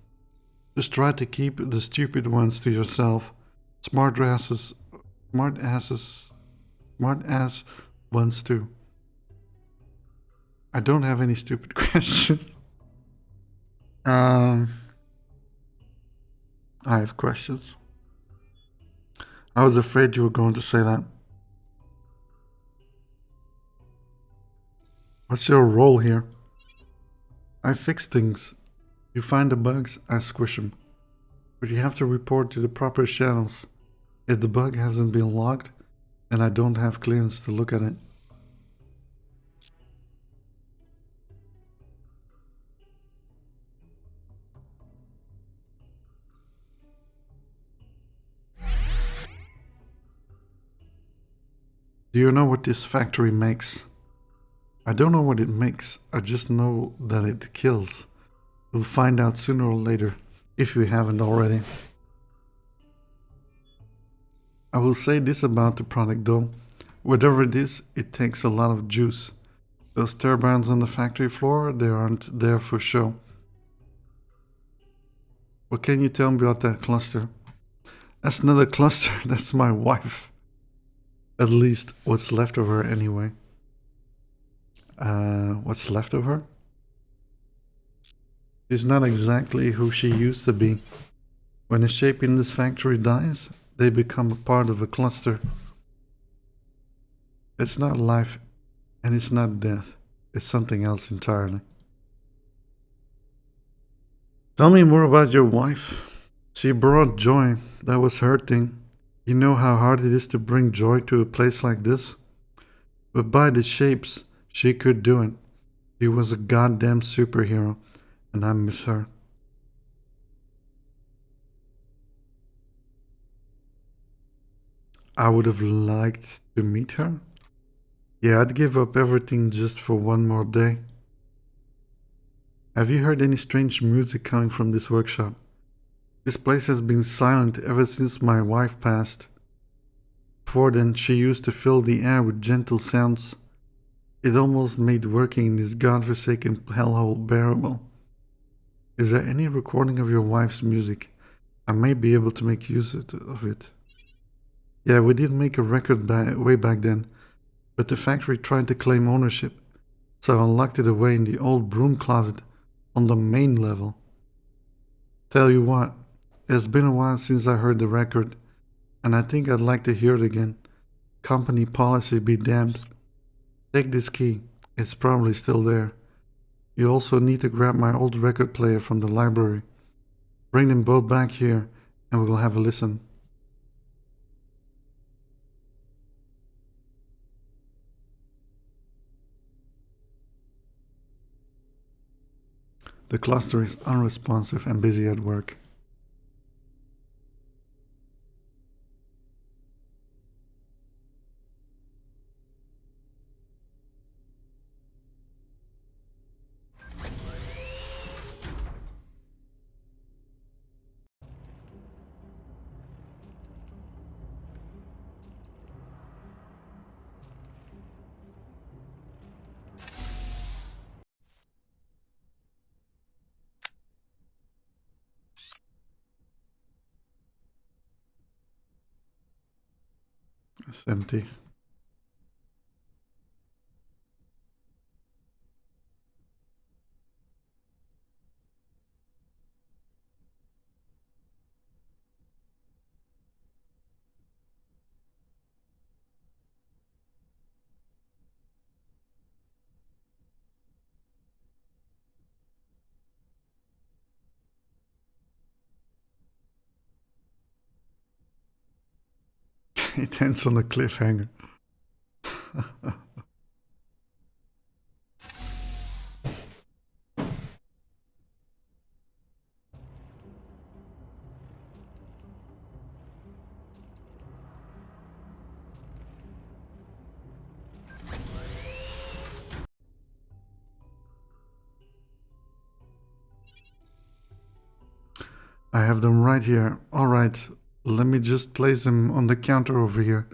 Just try to keep the stupid ones to yourself. Smart ass ones too. I don't have any stupid questions. I have questions. I was afraid you were going to say that. What's your role here? I fix things. You find the bugs, I squish them. But you have to report to the proper channels. If the bug hasn't been logged, then I don't have clearance to look at it. Do you know what this factory makes? I don't know what it makes, I just know that it kills. We'll find out sooner or later, if we haven't already. I will say this about the product though. Whatever it is, it takes a lot of juice. Those turbines on the factory floor, they aren't there for show. What can you tell me about that cluster? That's not a cluster, that's my wife. At least, what's left of her anyway. What's left of her? She's not exactly who she used to be. When a shape in this factory dies, they become a part of a cluster. It's not life, and it's not death. It's something else entirely. Tell me more about your wife. She brought joy. That was her thing. You know how hard it is to bring joy to a place like this? But by the shapes, she could do it. She was a goddamn superhero, and I miss her. I would have liked to meet her. Yeah, I'd give up everything just for one more day. Have you heard any strange music coming from this workshop? This place has been silent ever since my wife passed. Before then, she used to fill the air with gentle sounds. It almost made working in this godforsaken hellhole bearable. Is there any recording of your wife's music? I may be able to make use of it. Yeah, we did make a record way back then, but the factory tried to claim ownership, so I locked it away in the old broom closet on the main level. Tell you what, it's been a while since I heard the record, and I think I'd like to hear it again. Company policy be damned. Take this key, it's probably still there. You also need to grab my old record player from the library. Bring them both back here, and we'll have a listen. The cluster is unresponsive and busy at work. It's empty. It ends on a cliffhanger. I have them right here. Alright, let me just place them on the counter over here.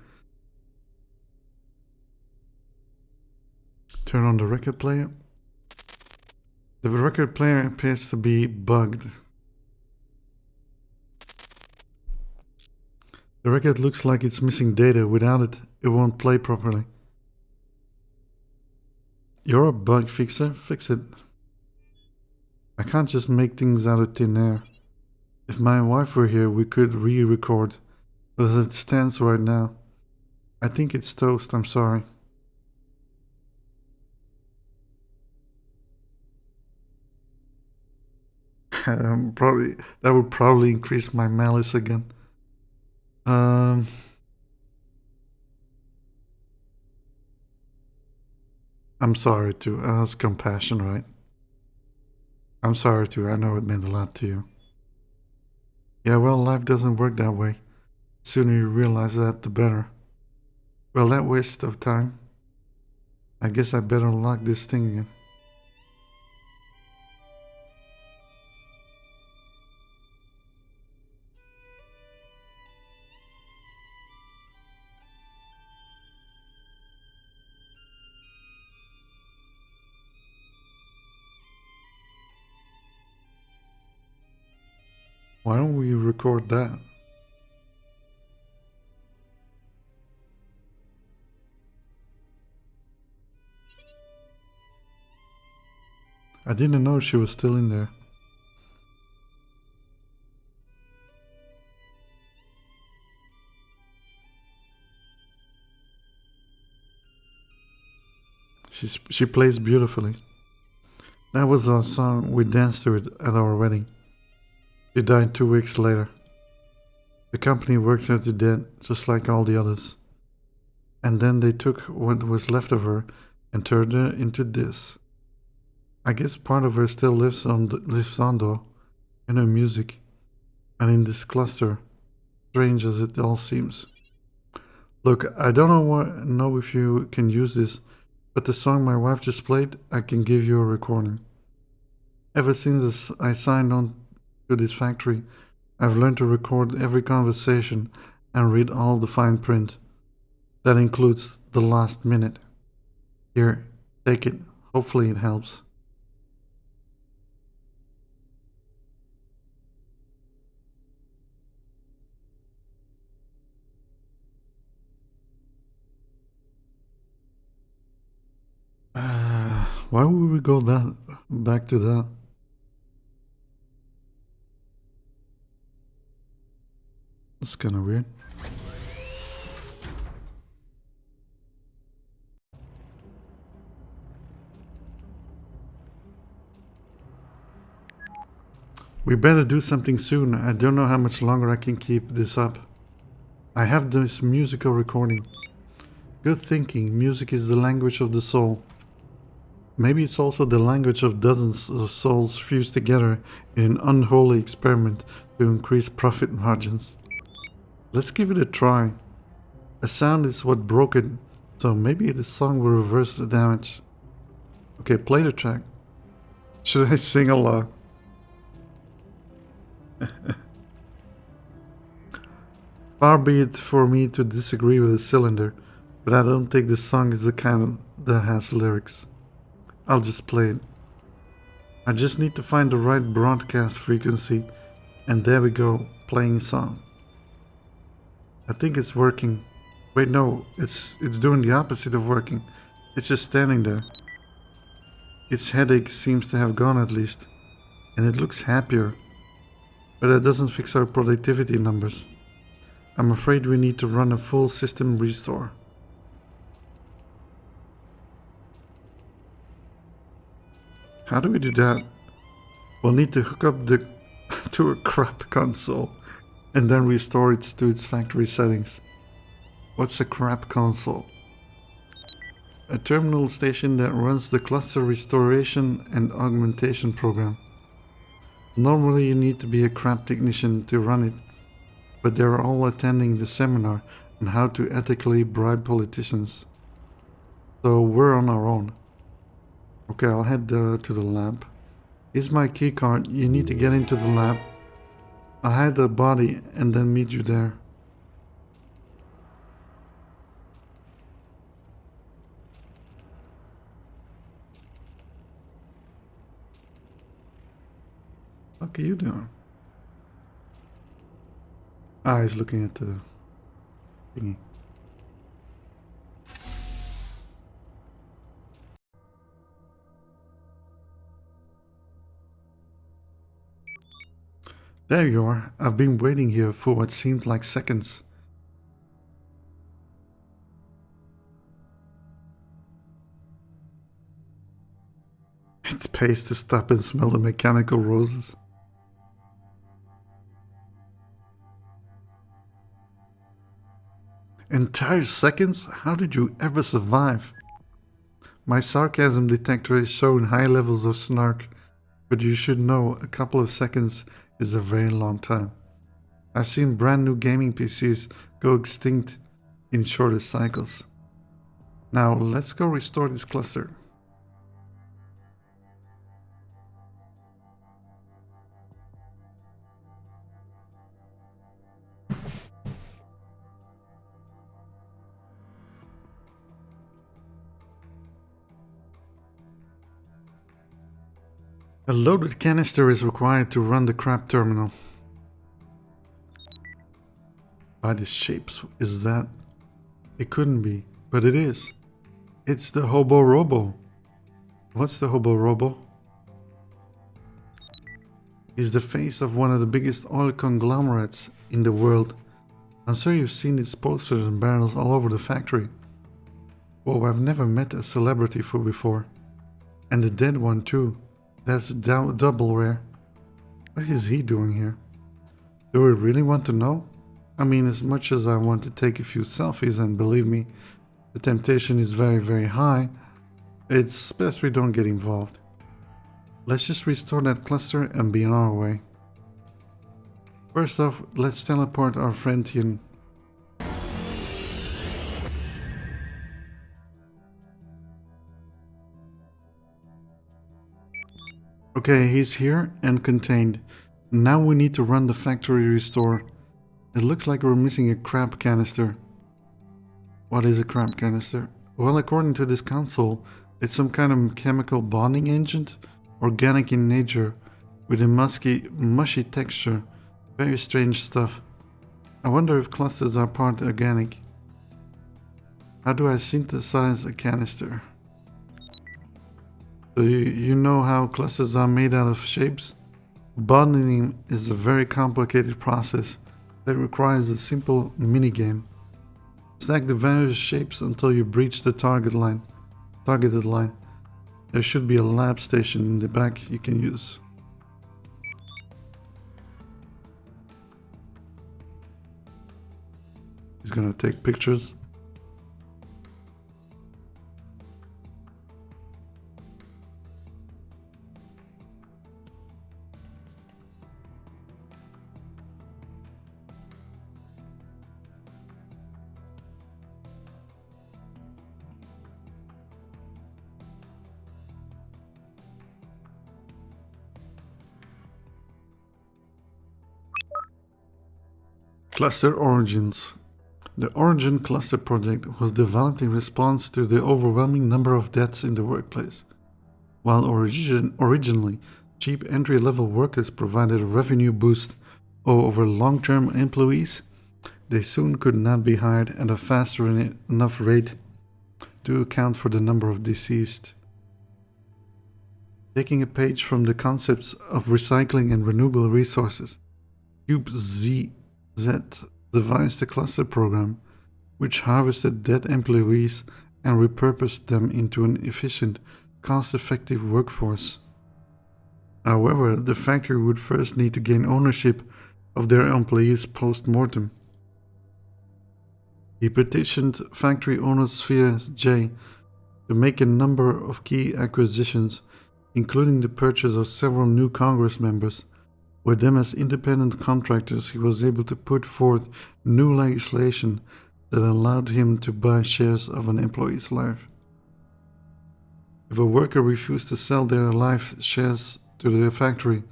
Turn on the record player. The record player appears to be bugged. The record looks like it's missing data. Without it, it won't play properly. You're a bug fixer? Fix it. I can't just make things out of thin air. If my wife were here, we could re-record. But as it stands right now, I think it's toast. I'm sorry. That would probably increase my malice again. I'm sorry too. That's compassion, right? I'm sorry too. I know it meant a lot to you. Yeah, well, life doesn't work that way. The sooner you realize that, the better. Well, that waste of time. I guess I better lock this thing again. Why don't we record that? I didn't know she was still in there. She plays beautifully. That was our song. We danced to it at our wedding. She died 2 weeks later. The company worked her to death, just like all the others. And then they took what was left of her and turned her into this. I guess part of her still lives on though, in her music, and in this cluster, strange as it all seems. Look, I don't know if you can use this, but the song my wife just played, I can give you a recording. Ever since I signed on to this factory, I've learned to record every conversation and read all the fine print. That includes the last minute. Here, take it. Hopefully it helps. Why would we go back to that? That's kind of weird. We better do something soon. I don't know how much longer I can keep this up. I have this musical recording. Good thinking. Music is the language of the soul. Maybe it's also the language of dozens of souls fused together in an unholy experiment to increase profit margins. Let's give it a try. A sound is what broke it, so maybe this song will reverse the damage. Okay, play the track. Should I sing along? Far be it for me to disagree with the cylinder, but I don't think this song is the kind that has lyrics. I'll just play it. I just need to find the right broadcast frequency, and there we go, playing song. I think it's working. Wait, no, it's doing the opposite of working. It's just standing there. Its headache seems to have gone at least, and it looks happier. But that doesn't fix our productivity numbers. I'm afraid we need to run a full system restore. How do we do that? We'll need to hook up to a crap console and then restore it to its factory settings. What's a crap console? A terminal station that runs the cluster restoration and augmentation program. Normally you need to be a crap technician to run it, but they're all attending the seminar on how to ethically bribe politicians. So we're on our own. Okay, I'll head to the lab. Here's my keycard. You need to get into the lab. I'll hide the body and then meet you there. What are you doing? Ah, he's looking at the thingy. There you are. I've been waiting here for what seemed like seconds. It pays to stop and smell the mechanical roses. Entire seconds? How did you ever survive? My sarcasm detector is showing high levels of snark, but you should know a couple of seconds is a very long time. I've seen brand new gaming PCs go extinct in shorter cycles. Now let's go restore this cluster. A loaded canister is required to run the crap terminal. By the shapes, is that? It couldn't be, but it is. It's the Hobo Robo. What's the Hobo Robo? He's the face of one of the biggest oil conglomerates in the world. I'm sure you've seen its posters and barrels all over the factory. Whoa, I've never met a celebrity before. And the dead one too. That's double rare. What is he doing here? Do we really want to know? I mean, as much as I want to take a few selfies, and believe me, the temptation is very, very high, it's best we don't get involved. Let's just restore that cluster and be on our way. First off, let's teleport our friend Tien. Okay, he's here and contained. Now we need to run the factory restore. It looks like we're missing a crab canister. What is a crab canister? Well, according to this console, it's some kind of chemical bonding agent, organic in nature, with a mushy texture. Very strange stuff. I wonder if clusters are part organic. How do I synthesize a canister? So you know how clusters are made out of shapes? Bonding is a very complicated process that requires a simple minigame. Stack the various shapes until you breach the targeted line. There should be a lab station in the back you can use. He's gonna take pictures. Cluster Origins. The Origin Cluster project was developed in response to the overwhelming number of deaths in the workplace. While originally cheap entry-level workers provided a revenue boost over long-term employees, they soon could not be hired at a fast enough rate to account for the number of deceased. Taking a page from the concepts of recycling and renewable resources, CubeZ devised a cluster program which harvested dead employees and repurposed them into an efficient, cost-effective workforce. However, the factory would first need to gain ownership of their employees post-mortem. He petitioned factory owner Sphere J to make a number of key acquisitions, including the purchase of several new Congress members. With them as independent contractors, he was able to put forth new legislation that allowed him to buy shares of an employee's life. If a worker refused to sell their life shares to the factory,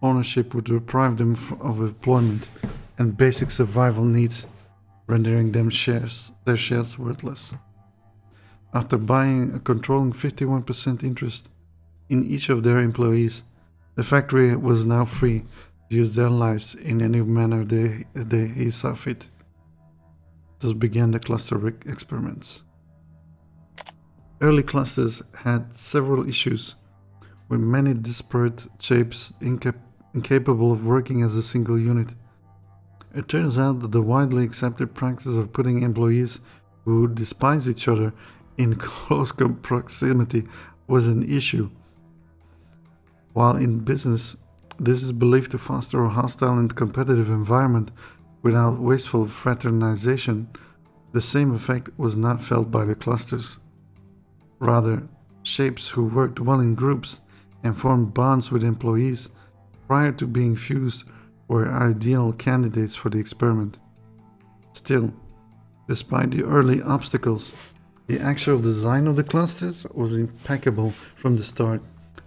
ownership would deprive them of employment and basic survival needs, rendering them their shares worthless. After buying a controlling 51% interest in each of their employees, the factory was now free to use their lives in any manner they saw fit. Thus began the cluster experiments. Early clusters had several issues, with many disparate shapes incapable of working as a single unit. It turns out that the widely accepted practice of putting employees who despise each other in close proximity was an issue. While in business, this is believed to foster a hostile and competitive environment without wasteful fraternization, the same effect was not felt by the clusters. Rather, shapes who worked well in groups and formed bonds with employees prior to being fused were ideal candidates for the experiment. Still, despite the early obstacles, the actual design of the clusters was impeccable from the start,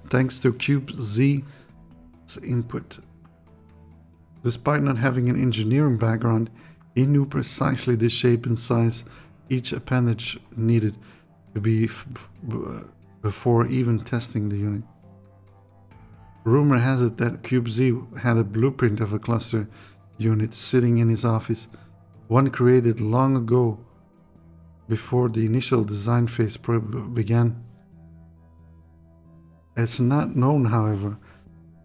thanks to CubeZ's input. Despite not having an engineering background, he knew precisely the shape and size each appendage needed to be before even testing the unit. Rumor has it that CubeZ had a blueprint of a cluster unit sitting in his office, one created long ago before the initial design phase began. It's not known, however,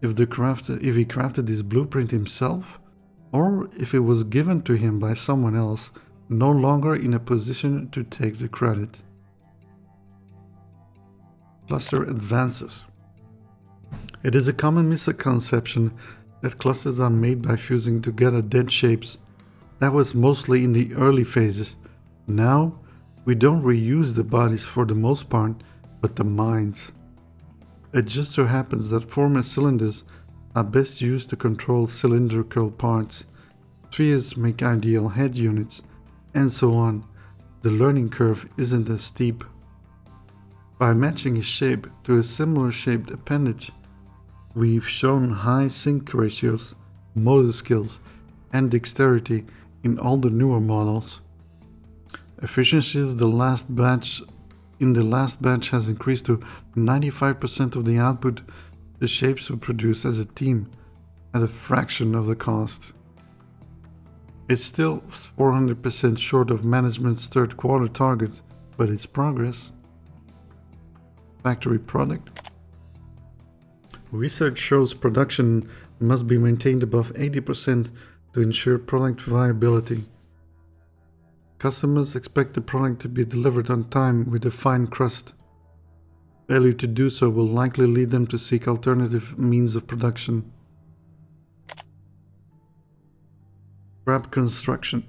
if he crafted this blueprint himself or if it was given to him by someone else, no longer in a position to take the credit. Cluster advances. It is a common misconception that clusters are made by fusing together dead shapes. That was mostly in the early phases. Now, we don't reuse the bodies for the most part, but the minds. It just so happens that former cylinders are best used to control cylindrical parts. Spheres make ideal head units, and so on. The learning curve isn't as steep. By matching a shape to a similar shaped appendage, we've shown high sync ratios, motor skills, and dexterity in all the newer models. Efficiency in the last batch has increased to 95% of the output the shapes would produce as a team at a fraction of the cost. It's still 400% short of management's third quarter target, but it's progress. Factory product. Research shows production must be maintained above 80% to ensure product viability. Customers expect the product to be delivered on time with a fine crust. Failure to do so will likely lead them to seek alternative means of production. Crab construction.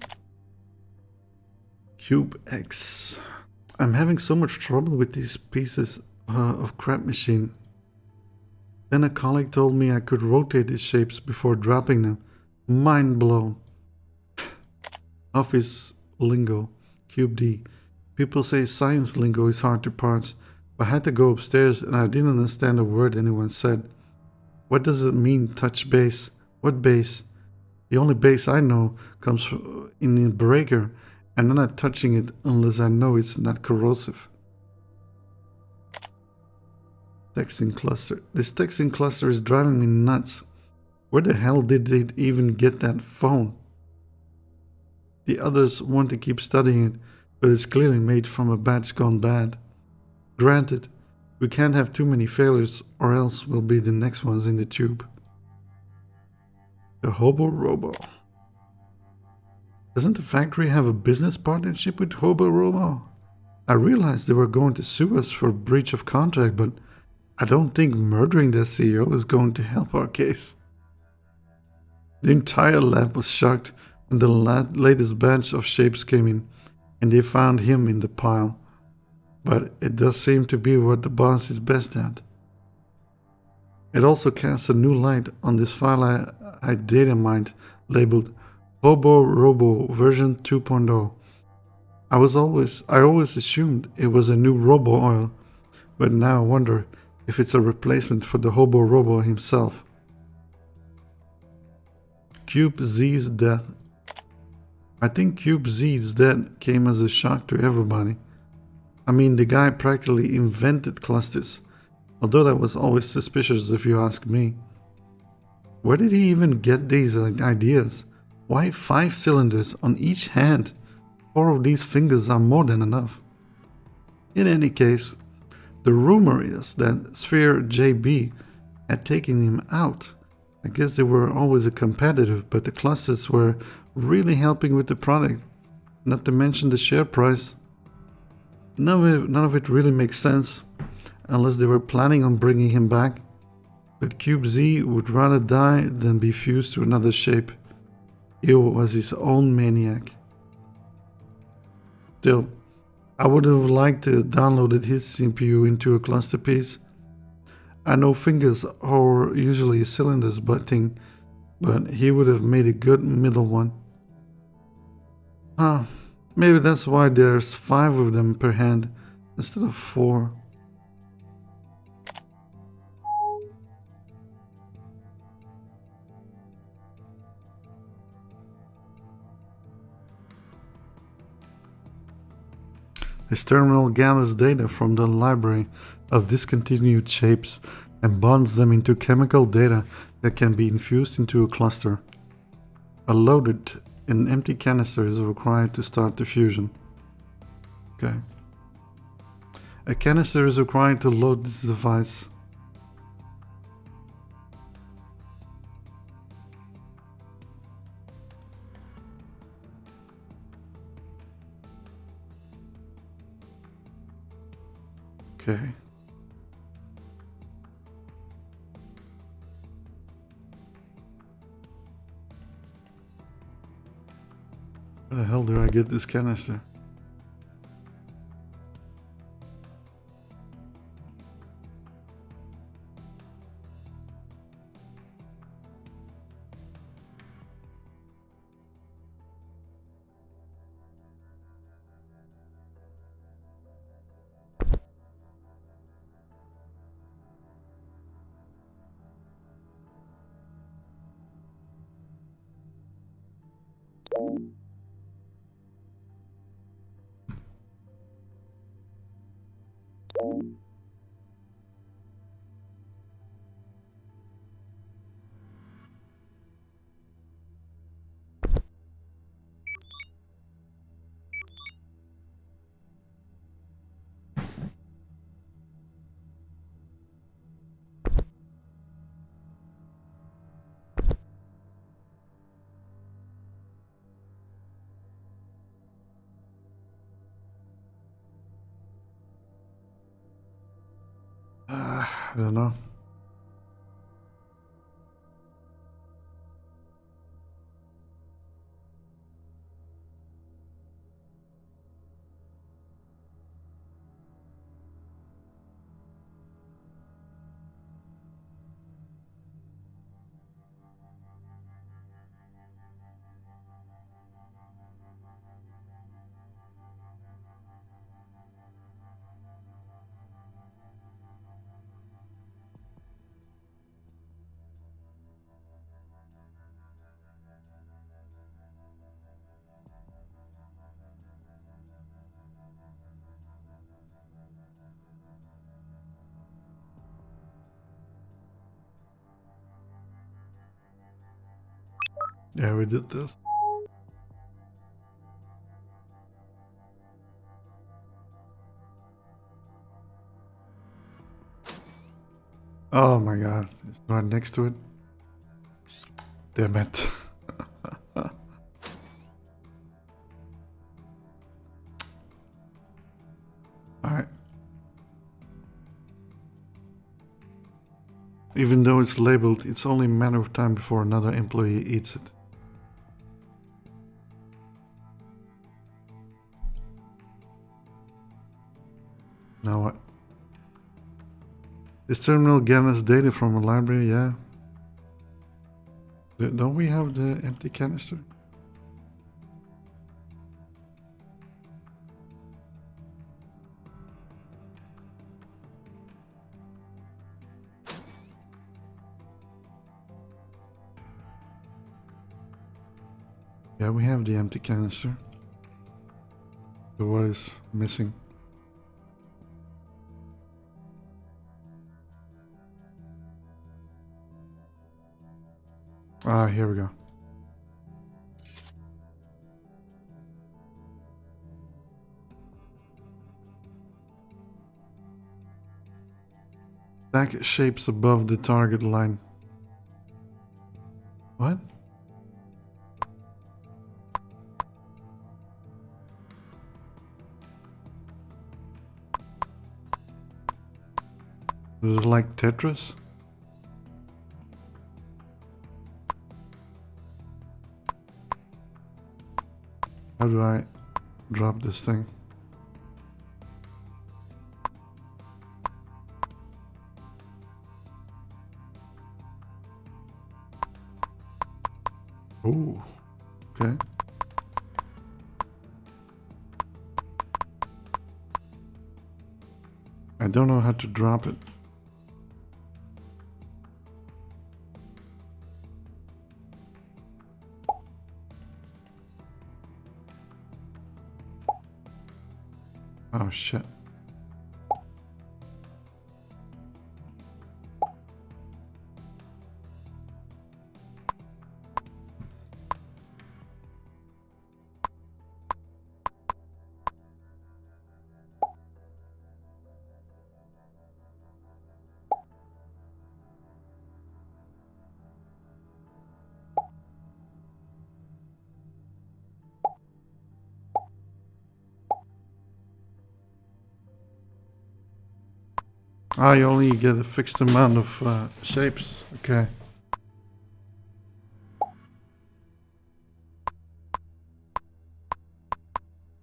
Cube X. I'm having so much trouble with these pieces of crab machine. Then a colleague told me I could rotate these shapes before dropping them. Mind blown. Office lingo. Cube D. People say science lingo is hard to parse, but I had to go upstairs and I didn't understand a word anyone said. What does it mean, touch base? What base? The only base I know comes in the breaker, and I'm not touching it unless I know it's not corrosive. Texting cluster. This texting cluster is driving me nuts. Where the hell did they even get that phone? The others want to keep studying it, but it's clearly made from a batch gone bad. Granted, we can't have too many failures or else we'll be the next ones in the tube. The Hobo Robo. Doesn't the factory have a business partnership with Hobo Robo? I realized they were going to sue us for breach of contract, but I don't think murdering their CEO is going to help our case. The entire lab was shocked when the latest batch of shapes came in, and they found him in the pile. But it does seem to be what the boss is best at. It also casts a new light on this file I data mined labeled Hobo Robo version 2.0. I always assumed it was a new Robo Oil, but now I wonder if it's a replacement for the Hobo Robo himself. Cube Z's death. I think Cube Z's death came as a shock to everybody. I mean, the guy practically invented clusters, although that was always suspicious if you ask me. Where did he even get these ideas? Why 5 cylinders on each hand? 4 of these fingers are more than enough. In any case, the rumor is that Sphere JB had taken him out. I guess they were always a competitor, but the clusters were really helping with the product, not to mention the share price. None of it really makes sense, unless they were planning on bringing him back. But Cube Z would rather die than be fused to another shape. He was his own maniac. Still, I would have liked to have downloaded his CPU into a cluster piece. I know fingers are usually cylinders butting, but he would have made a good middle one. Maybe that's why there's 5 of them per hand instead of 4. This terminal gathers data from the library of discontinued shapes and bonds them into chemical data that can be infused into a cluster. A loaded and empty canister is required to start the fusion. Okay. A canister is required to load this device. Okay. Where the hell do I get this canister? I don't know. Yeah, we did this. Oh my god, it's right next to it. Damn it. Alright. Even though it's labeled, it's only a matter of time before another employee eats it. Now what? This terminal gathers data from a library, yeah. Don't we have the empty canister? Yeah, we have the empty canister. So what is missing? Ah, here we go. Stack shapes above the target line. What? This is like Tetris? How do I drop this thing? Ooh, okay. I don't know how to drop it. Oh shit. Ah, you only get a fixed amount of shapes. Okay.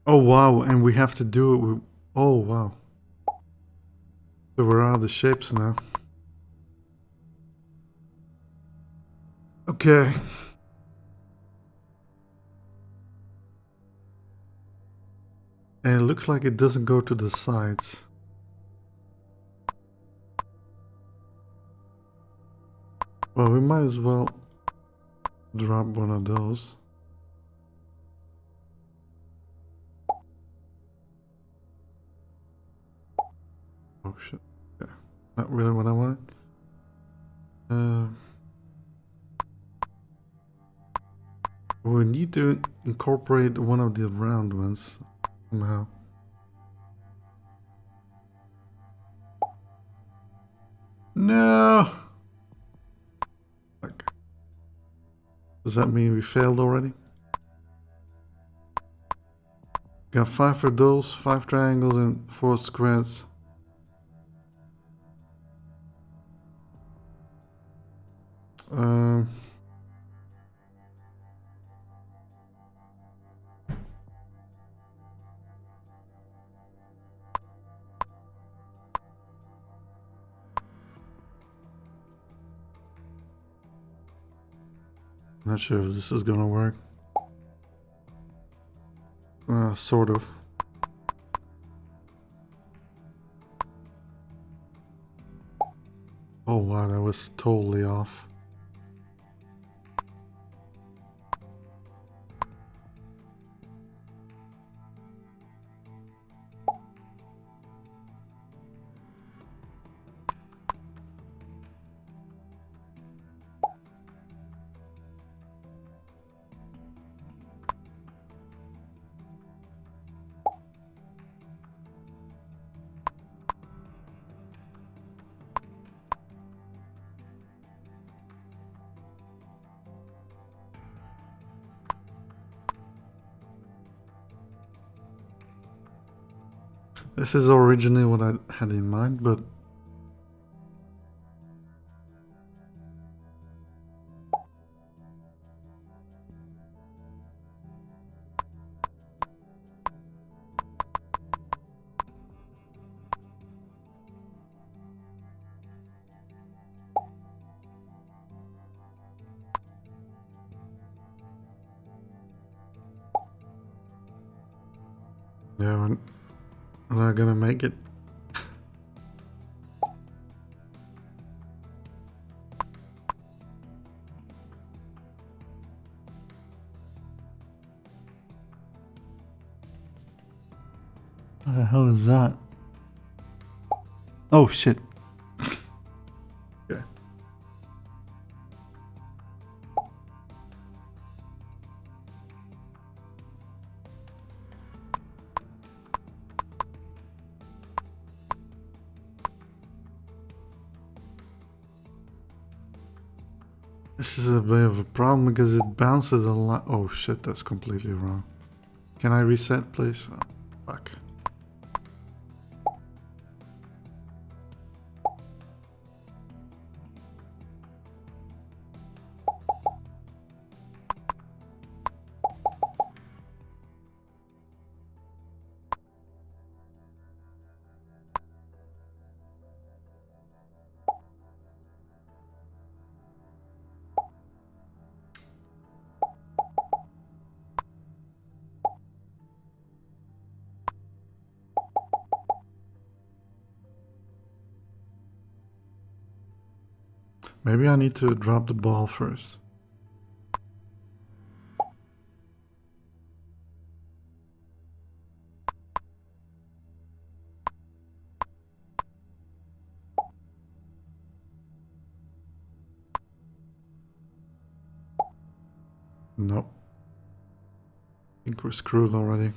Oh wow, and we have to do it with... Oh wow. So we're out of the shapes now. Okay. And it looks like it doesn't go to the sides. Well, we might as well drop one of those. Not really what I wanted. We need to incorporate one of the round ones somehow. No! Fuck. Does that mean we failed already? Got 5 for those, 5 triangles and 4 squares. Um... Not sure if this is gonna work. Sort of. Oh wow, that was totally off. This is originally what I had in mind, but yeah, we're not gonna make it. What the hell is that? Oh shit. Okay. This is a bit of a problem because it bounces a lot. Oh shit, that's completely wrong. Can I reset, please? Oh, fuck. Maybe I need to drop the ball first. Nope. I think we're screwed already.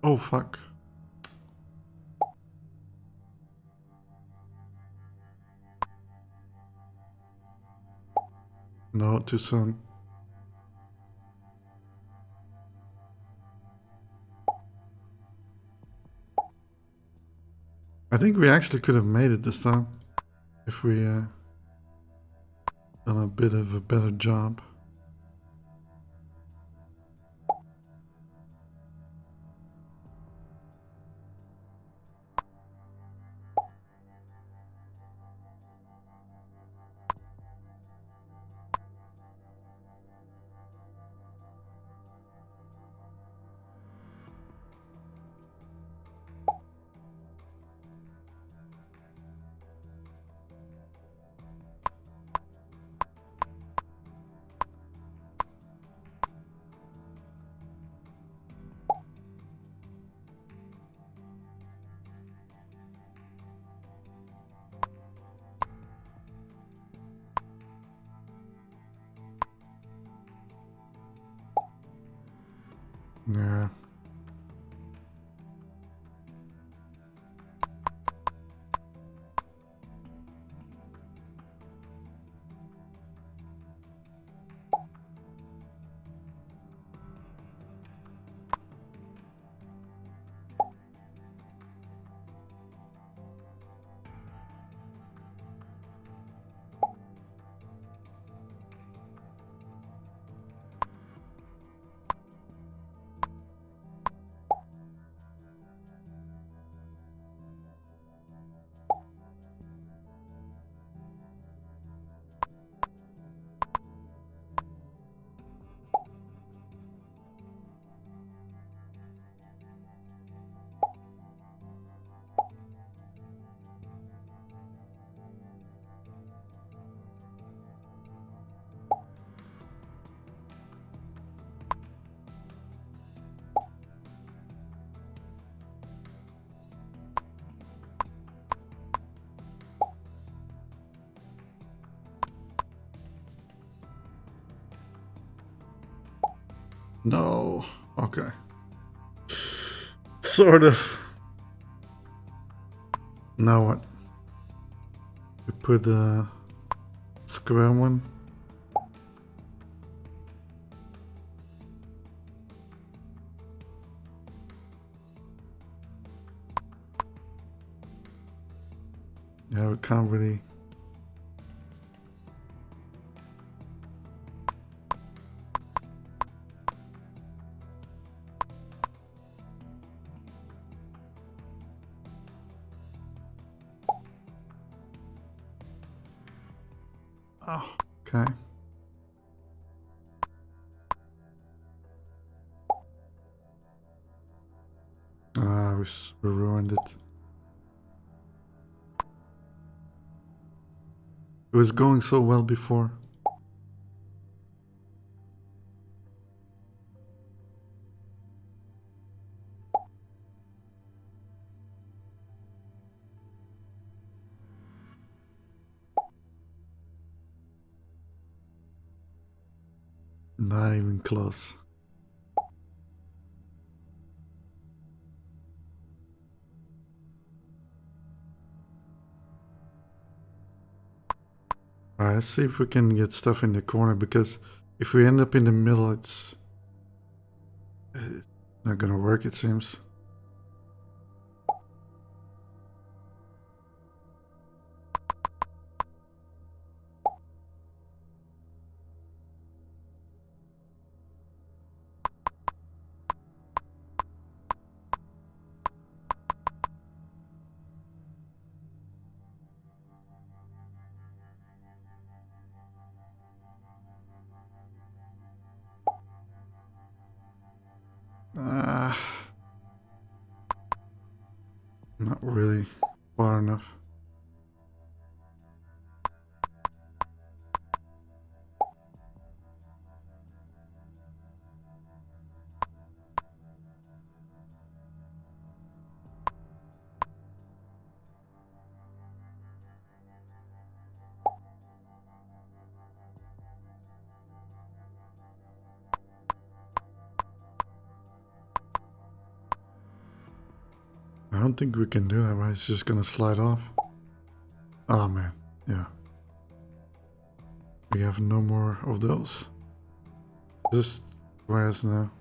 Oh fuck. No, too soon. I think we actually could have made it this time if we done a bit of a better job. Yeah. No. Okay. Sort of. Now what? We put a square one. Yeah, we can't really. Oh, okay. Ah, we ruined it. It was going so well before. Not even close. Alright, let's see if we can get stuff in the corner, because if we end up in the middle, it's not gonna work, it seems. Not really far enough. I don't think we can do that, right? It's just gonna slide off. Oh man, yeah. We have no more of those. Just squares now.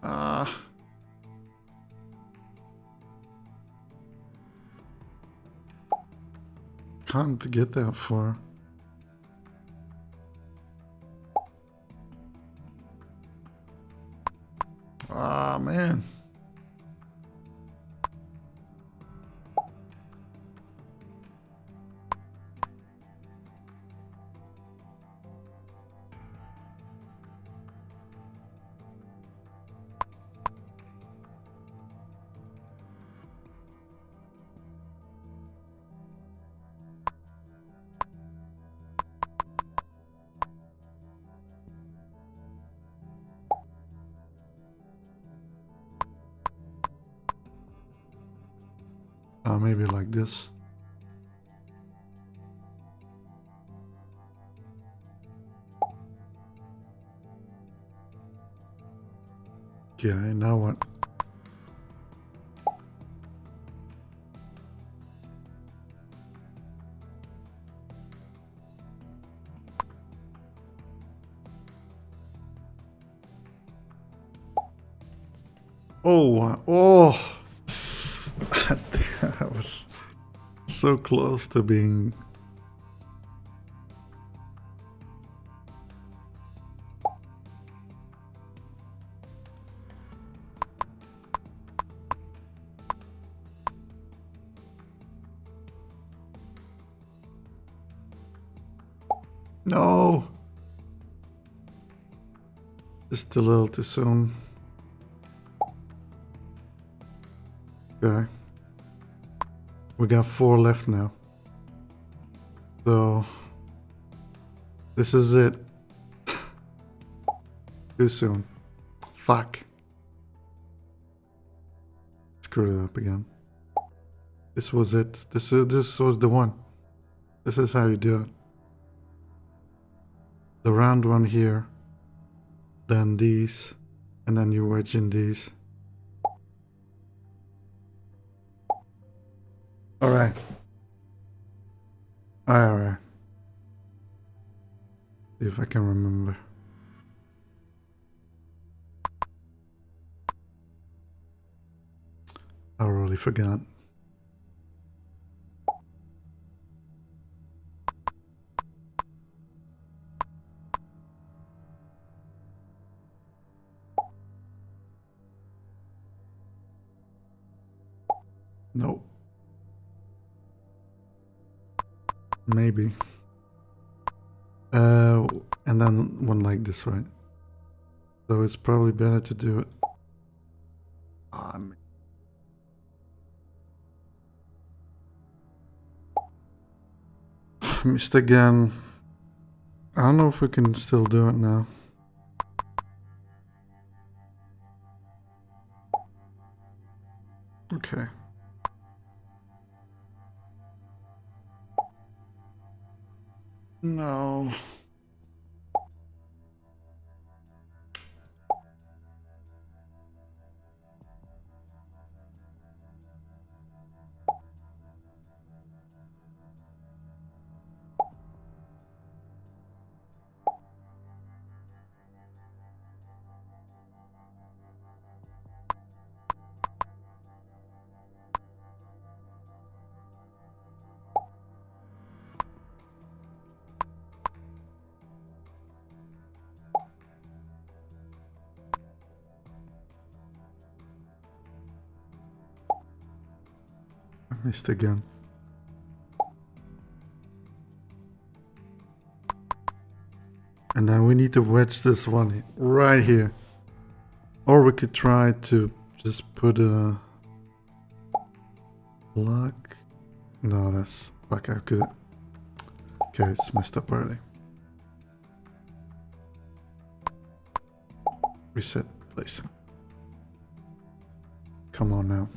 Ah. Can't get that far. Ah, man. Maybe like this. Okay, now what? Oh! I was so close to being. No! Just a little too soon. Okay. We got 4 left now. So this is it. Too soon. Fuck. Screwed it up again. This was it. This was the one. This is how you do it. The round one here, then these, and then you wedge in these. Alright. Alright. See if I can remember. I already forgot. Nope. Maybe. And then one like this, right? So it's probably better to do it. Missed again. I don't know if we can still do it now. Okay. No. I missed again. And now we need to wedge this one right here. Or we could try to just put a block. No, that's fuck. I could. Okay, it's messed up already. Reset place. Come on now.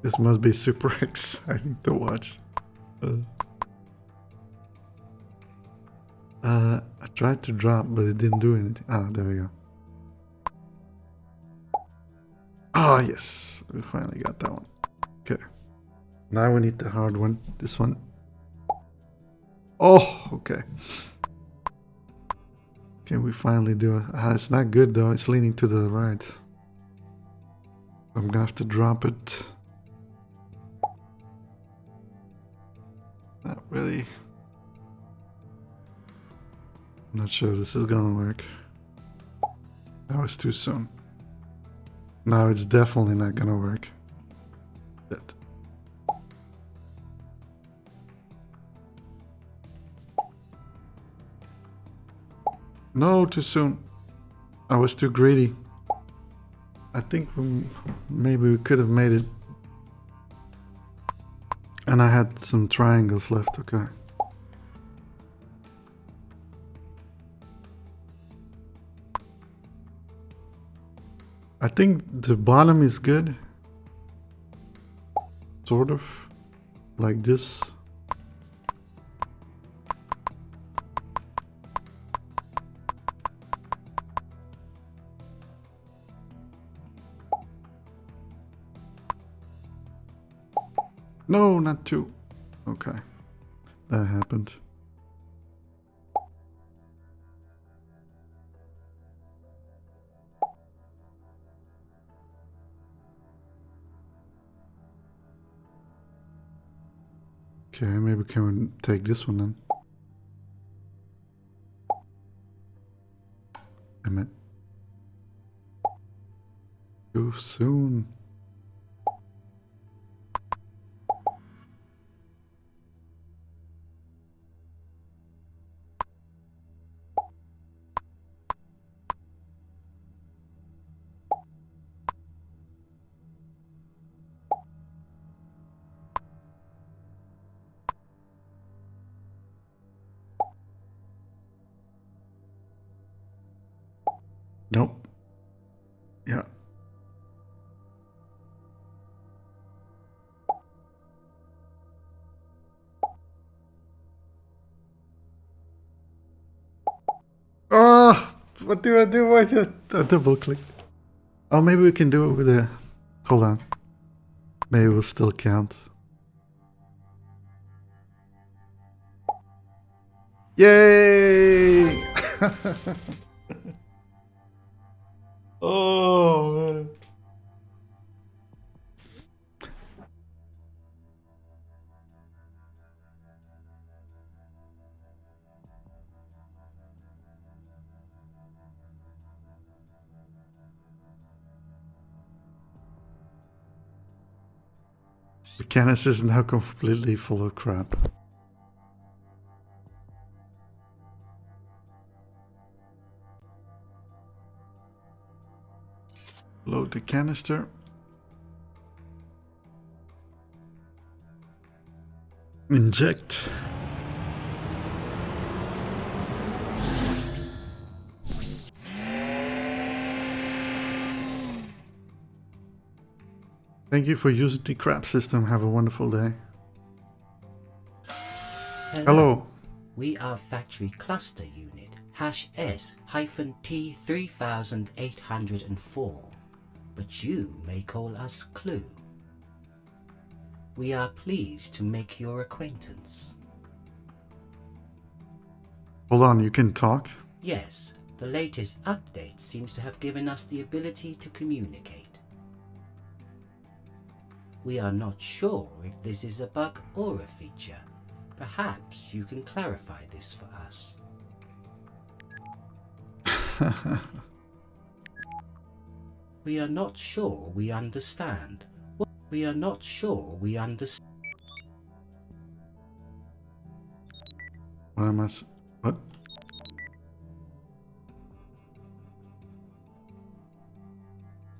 This must be super exciting to watch. I tried to drop, but it didn't do anything. Ah, there we go. Ah, yes. We finally got that one. Okay. Now we need the hard one. This one. Oh, okay. Can we finally do it? Ah, it's not good though. It's leaning to the right. I'm gonna have to drop it. Not really. I'm not sure this is gonna work. That was too soon. No, it's definitely not gonna work. That. No, too soon. I was too greedy. I think maybe we could have made it. And I had some triangles left, okay. I think the bottom is good. Sort of. Like this. No, not two. Okay. That happened. Okay, maybe we can take this one then. Damn it. Too soon. Nope. Yeah. Oh, what do I do? Why did I double click? Oh, maybe we can do it with a... Hold on. Maybe it will still count. Yay! Oh, man. The Canis is now completely full of crap. Load the canister. Inject. Thank you for using the crap system. Have a wonderful day. Hello. We are Factory Cluster Unit, #S-T3804, but you may call us Clue. We are pleased to make your acquaintance. Hold on, you can talk? Yes, the latest update seems to have given us the ability to communicate. We are not sure if this is a bug or a feature. Perhaps you can clarify this for us. We are not sure we understand. We are not sure we understand. What am I... What?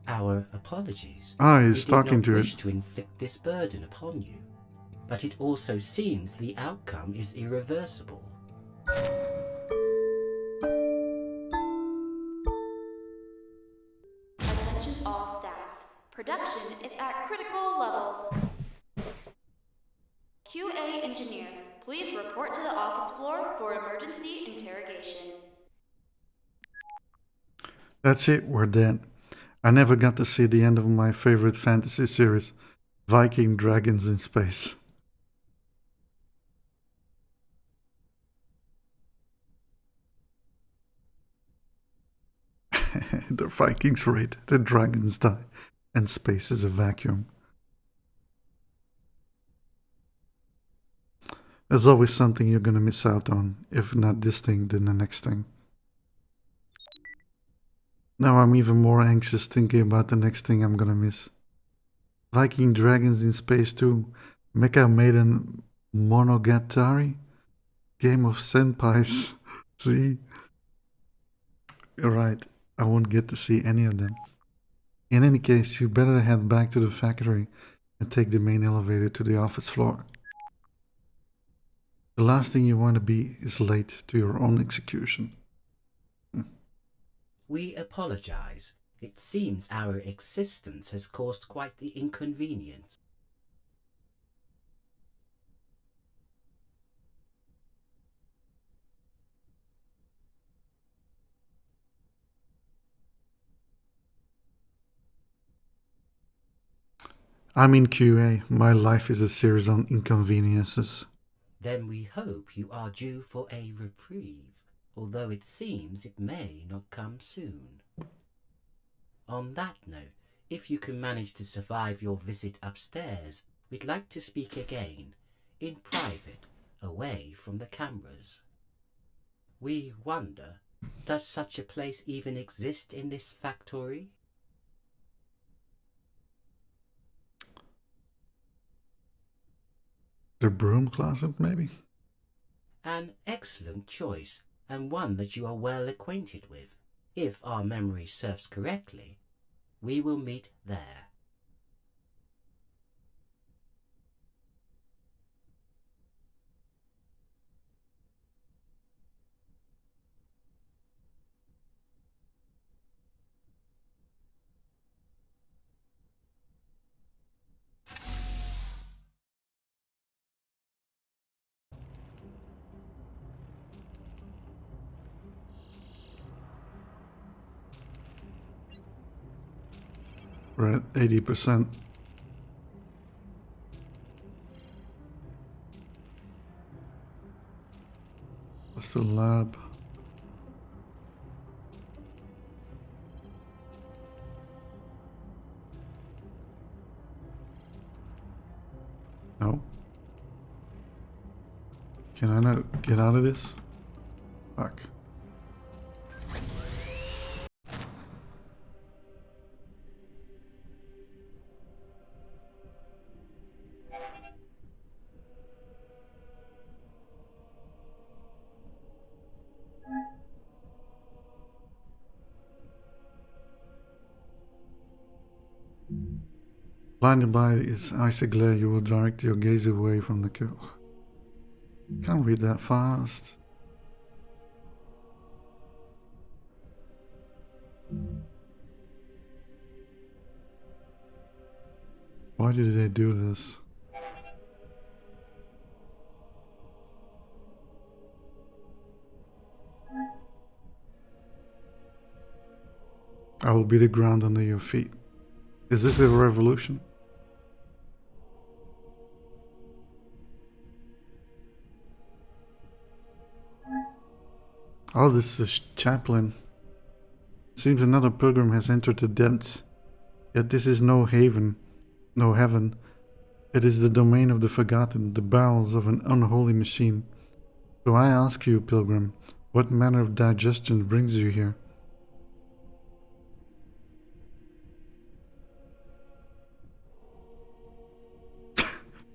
Our apologies. Ah, he's We talking did to not it. wish to inflict this burden upon you, but it also seems the outcome is irreversible. Attention all staff. Production is at critical levels. QA engineers, please report to the office floor for emergency interrogation. That's it, we're dead. I never got to see the end of my favorite fantasy series, Viking Dragons in Space. The Vikings raid, the dragons die, and space is a vacuum. There's always something you're gonna miss out on, if not this thing, then the next thing. Now I'm even more anxious thinking about the next thing I'm gonna miss. Viking Dragons in Space 2, Mecha Maiden Monogatari, Game of Senpais. See? You're right, I won't get to see any of them. In any case, you better head back to the factory and take the main elevator to the office floor. The last thing you want to be is late to your own execution. We apologize. It seems our existence has caused quite the inconvenience. I'm in QA. My life is a series of inconveniences. Then we hope you are due for a reprieve, although it seems it may not come soon. On that note, if you can manage to survive your visit upstairs, we'd like to speak again, in private, away from the cameras. We wonder, does such a place even exist in this factory? The broom closet, maybe? An excellent choice, and one that you are well acquainted with. If our memory serves correctly, we will meet there. We're at 80%. What's the lab? No. Can I not get out of this? Fuck. Blinded by its icy glare, you will direct your gaze away from the kill. Can't read that fast. Why did they do this? I will be the ground under your feet. Is this a revolution? Oh, this is Chaplain. It seems another pilgrim has entered the depths. Yet this is no haven, no heaven. It is the domain of the forgotten, the bowels of an unholy machine. So I ask you, pilgrim, what manner of digestion brings you here?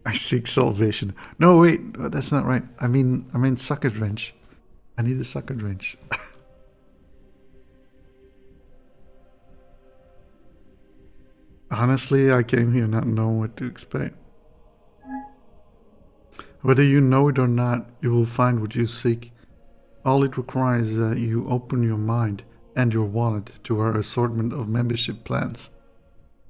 I seek salvation. No, wait, that's not right. I mean socket wrench. I need a socket wrench. Honestly, I came here not knowing what to expect. Whether you know it or not, you will find what you seek. All it requires is that you open your mind and your wallet to our assortment of membership plans.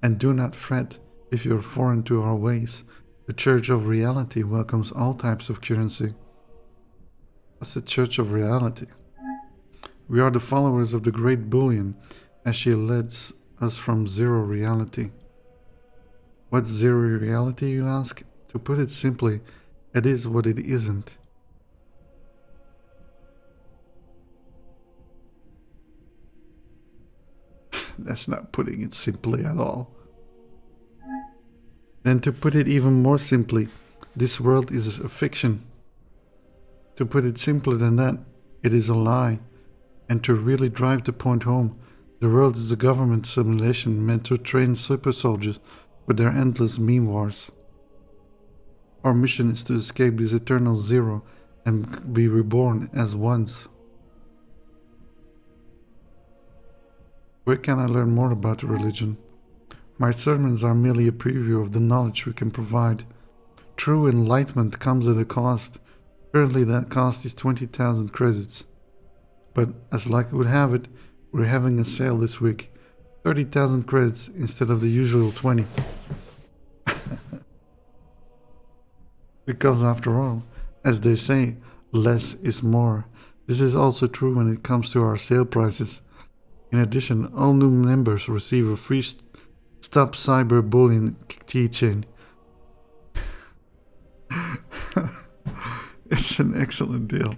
And do not fret if you're foreign to our ways. The Church of Reality welcomes all types of currency. What's the Church of Reality? We are the followers of the Great Bullion, as she leads us from zero reality. What's zero reality, you ask? To put it simply, it is what it isn't. That's not putting it simply at all. And to put it even more simply, this world is a fiction. To put it simpler than that, it is a lie. And to really drive the point home, the world is a government simulation meant to train super soldiers with their endless meme wars. Our mission is to escape this eternal zero and be reborn as ones. Where can I learn more about religion? My sermons are merely a preview of the knowledge we can provide. True enlightenment comes at a cost. Currently that cost is 20,000 credits. But as luck would have it, we're having a sale this week. 30,000 credits instead of the usual 20. Because after all, as they say, less is more. This is also true when it comes to our sale prices. In addition, all new members receive a free Stop Cyberbullying keychain. It's an excellent deal.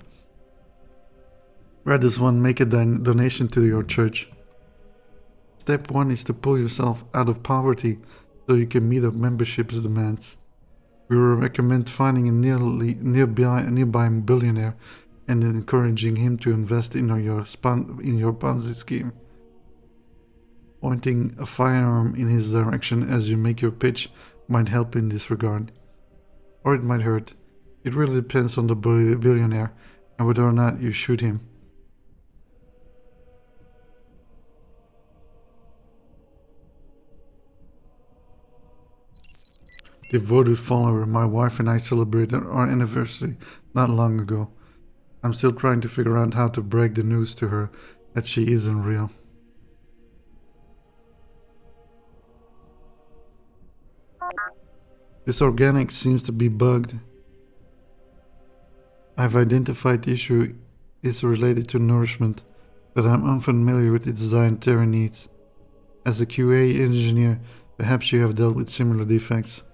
Where does one make a donation to your church? Step 1 is to pull yourself out of poverty so you can meet up membership's demands. We will recommend finding a nearby billionaire and encouraging him to invest in your Ponzi scheme. Pointing a firearm in his direction as you make your pitch might help in this regard. Or it might hurt. It really depends on the billionaire and whether or not you shoot him. Devoted follower, my wife and I celebrated our anniversary not long ago. I'm still trying to figure out how to break the news to her that she isn't real. This organic seems to be bugged. I've identified the issue is related to nourishment, but I'm unfamiliar with its dietary needs. As a QA engineer, perhaps you have dealt with similar defects.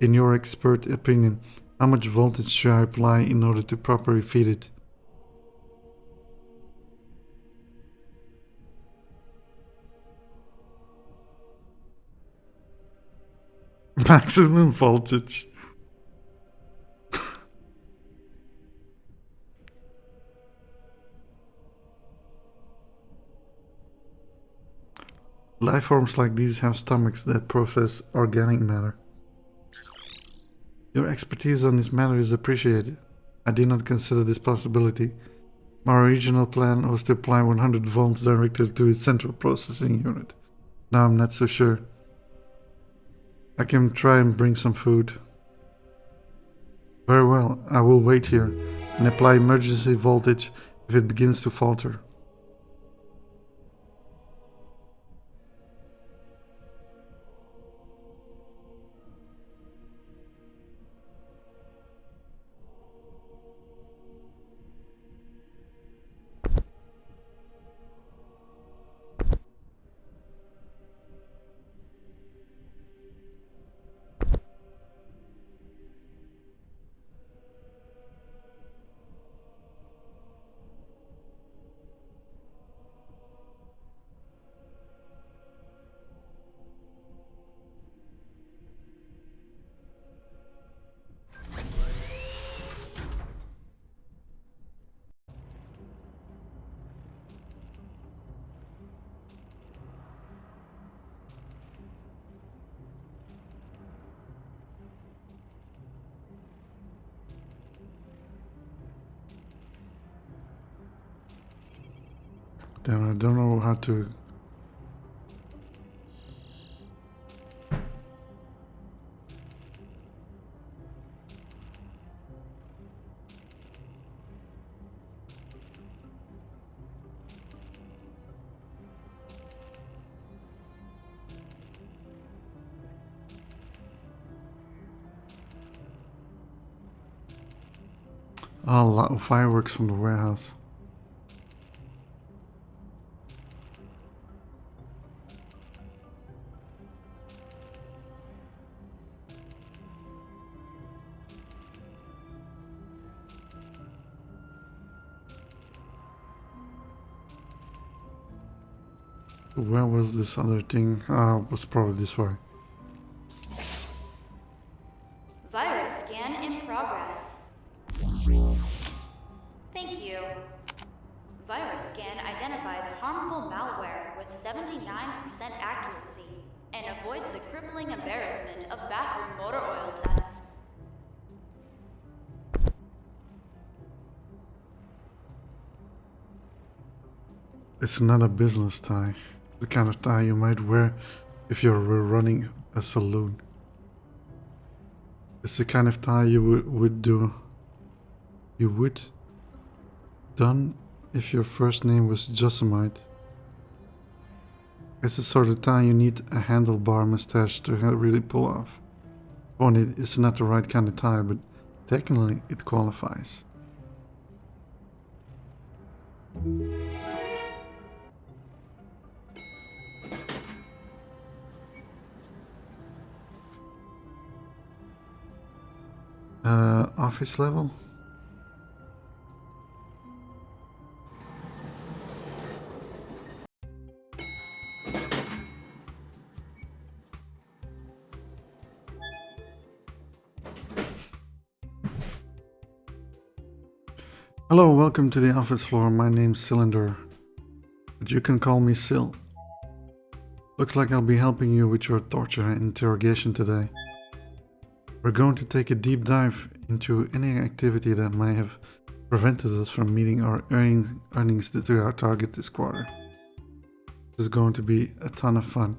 In your expert opinion, how much voltage should I apply in order to properly feed it? Maximum voltage. Life forms like these have stomachs that process organic matter. Your expertise on this matter is appreciated. I did not consider this possibility. My original plan was to apply 100 volts directly to its central processing unit. Now I'm not so sure. I can try and bring some food. Very well, I will wait here and apply emergency voltage if it begins to falter. Then I don't know how to... A lot of fireworks from the warehouse. Where was this other thing? It was probably this way. Virus scan in progress. Thank you. Virus scan identifies harmful malware with 79% accuracy and avoids the crippling embarrassment of bathroom motor oil tests. It's not a business tie. The kind of tie you might wear if you were running a saloon. It's the kind of tie you would done if your first name was Josemite. It's the sort of tie you need a handlebar mustache to really pull off. Well, it's not the right kind of tie, but technically it qualifies. Office level? Hello, welcome to the office floor. My name's Cylinder, but you can call me Sil. Looks like I'll be helping you with your torture and interrogation today. We're going to take a deep dive into any activity that may have prevented us from meeting our earnings to our target this quarter. This is going to be a ton of fun.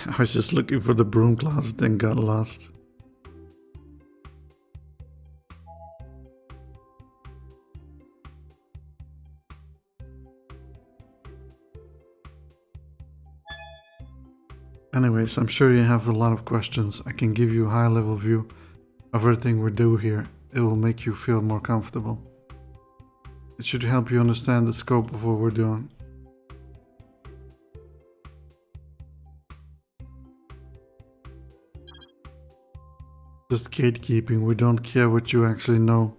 I was just looking for the broom closet and got lost. Anyways, I'm sure you have a lot of questions. I can give you a high-level view of everything we do here. It will make you feel more comfortable. It should help you understand the scope of what we're doing. Just gatekeeping, we don't care what you actually know.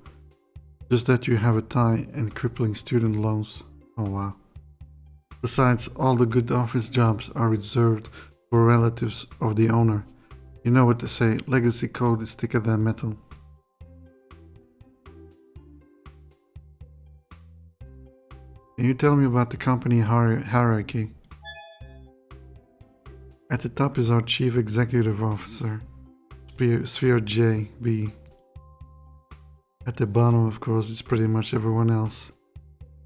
Just that you have a tie and crippling student loans. Oh wow. Besides, all the good office jobs are reserved for relatives of the owner. You know what they say, legacy code is thicker than metal. Can you tell me about the company hierarchy? At the top is our Chief Executive Officer, Sphere J, B. At the bottom, of course, is pretty much everyone else.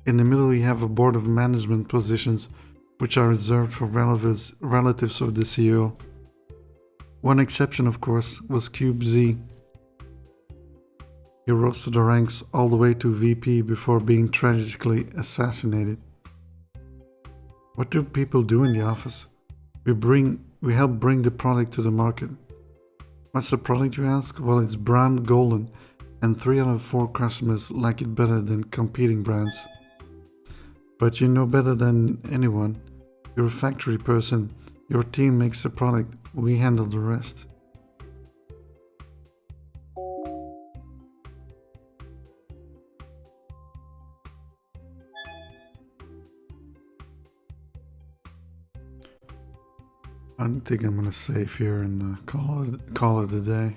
In the middle, you have a board of management positions, which are reserved for relatives of the CEO. One exception, of course, was Cube Z. He rose to the ranks all the way to VP before being tragically assassinated. What do people do in the office? We help bring the product to the market. What's the product, you ask? Well, it's brand golden, and 3 out of 4 customers like it better than competing brands. But you know better than anyone. You're a factory person. Your team makes the product. We handle the rest. I think I'm gonna save here and call it a day.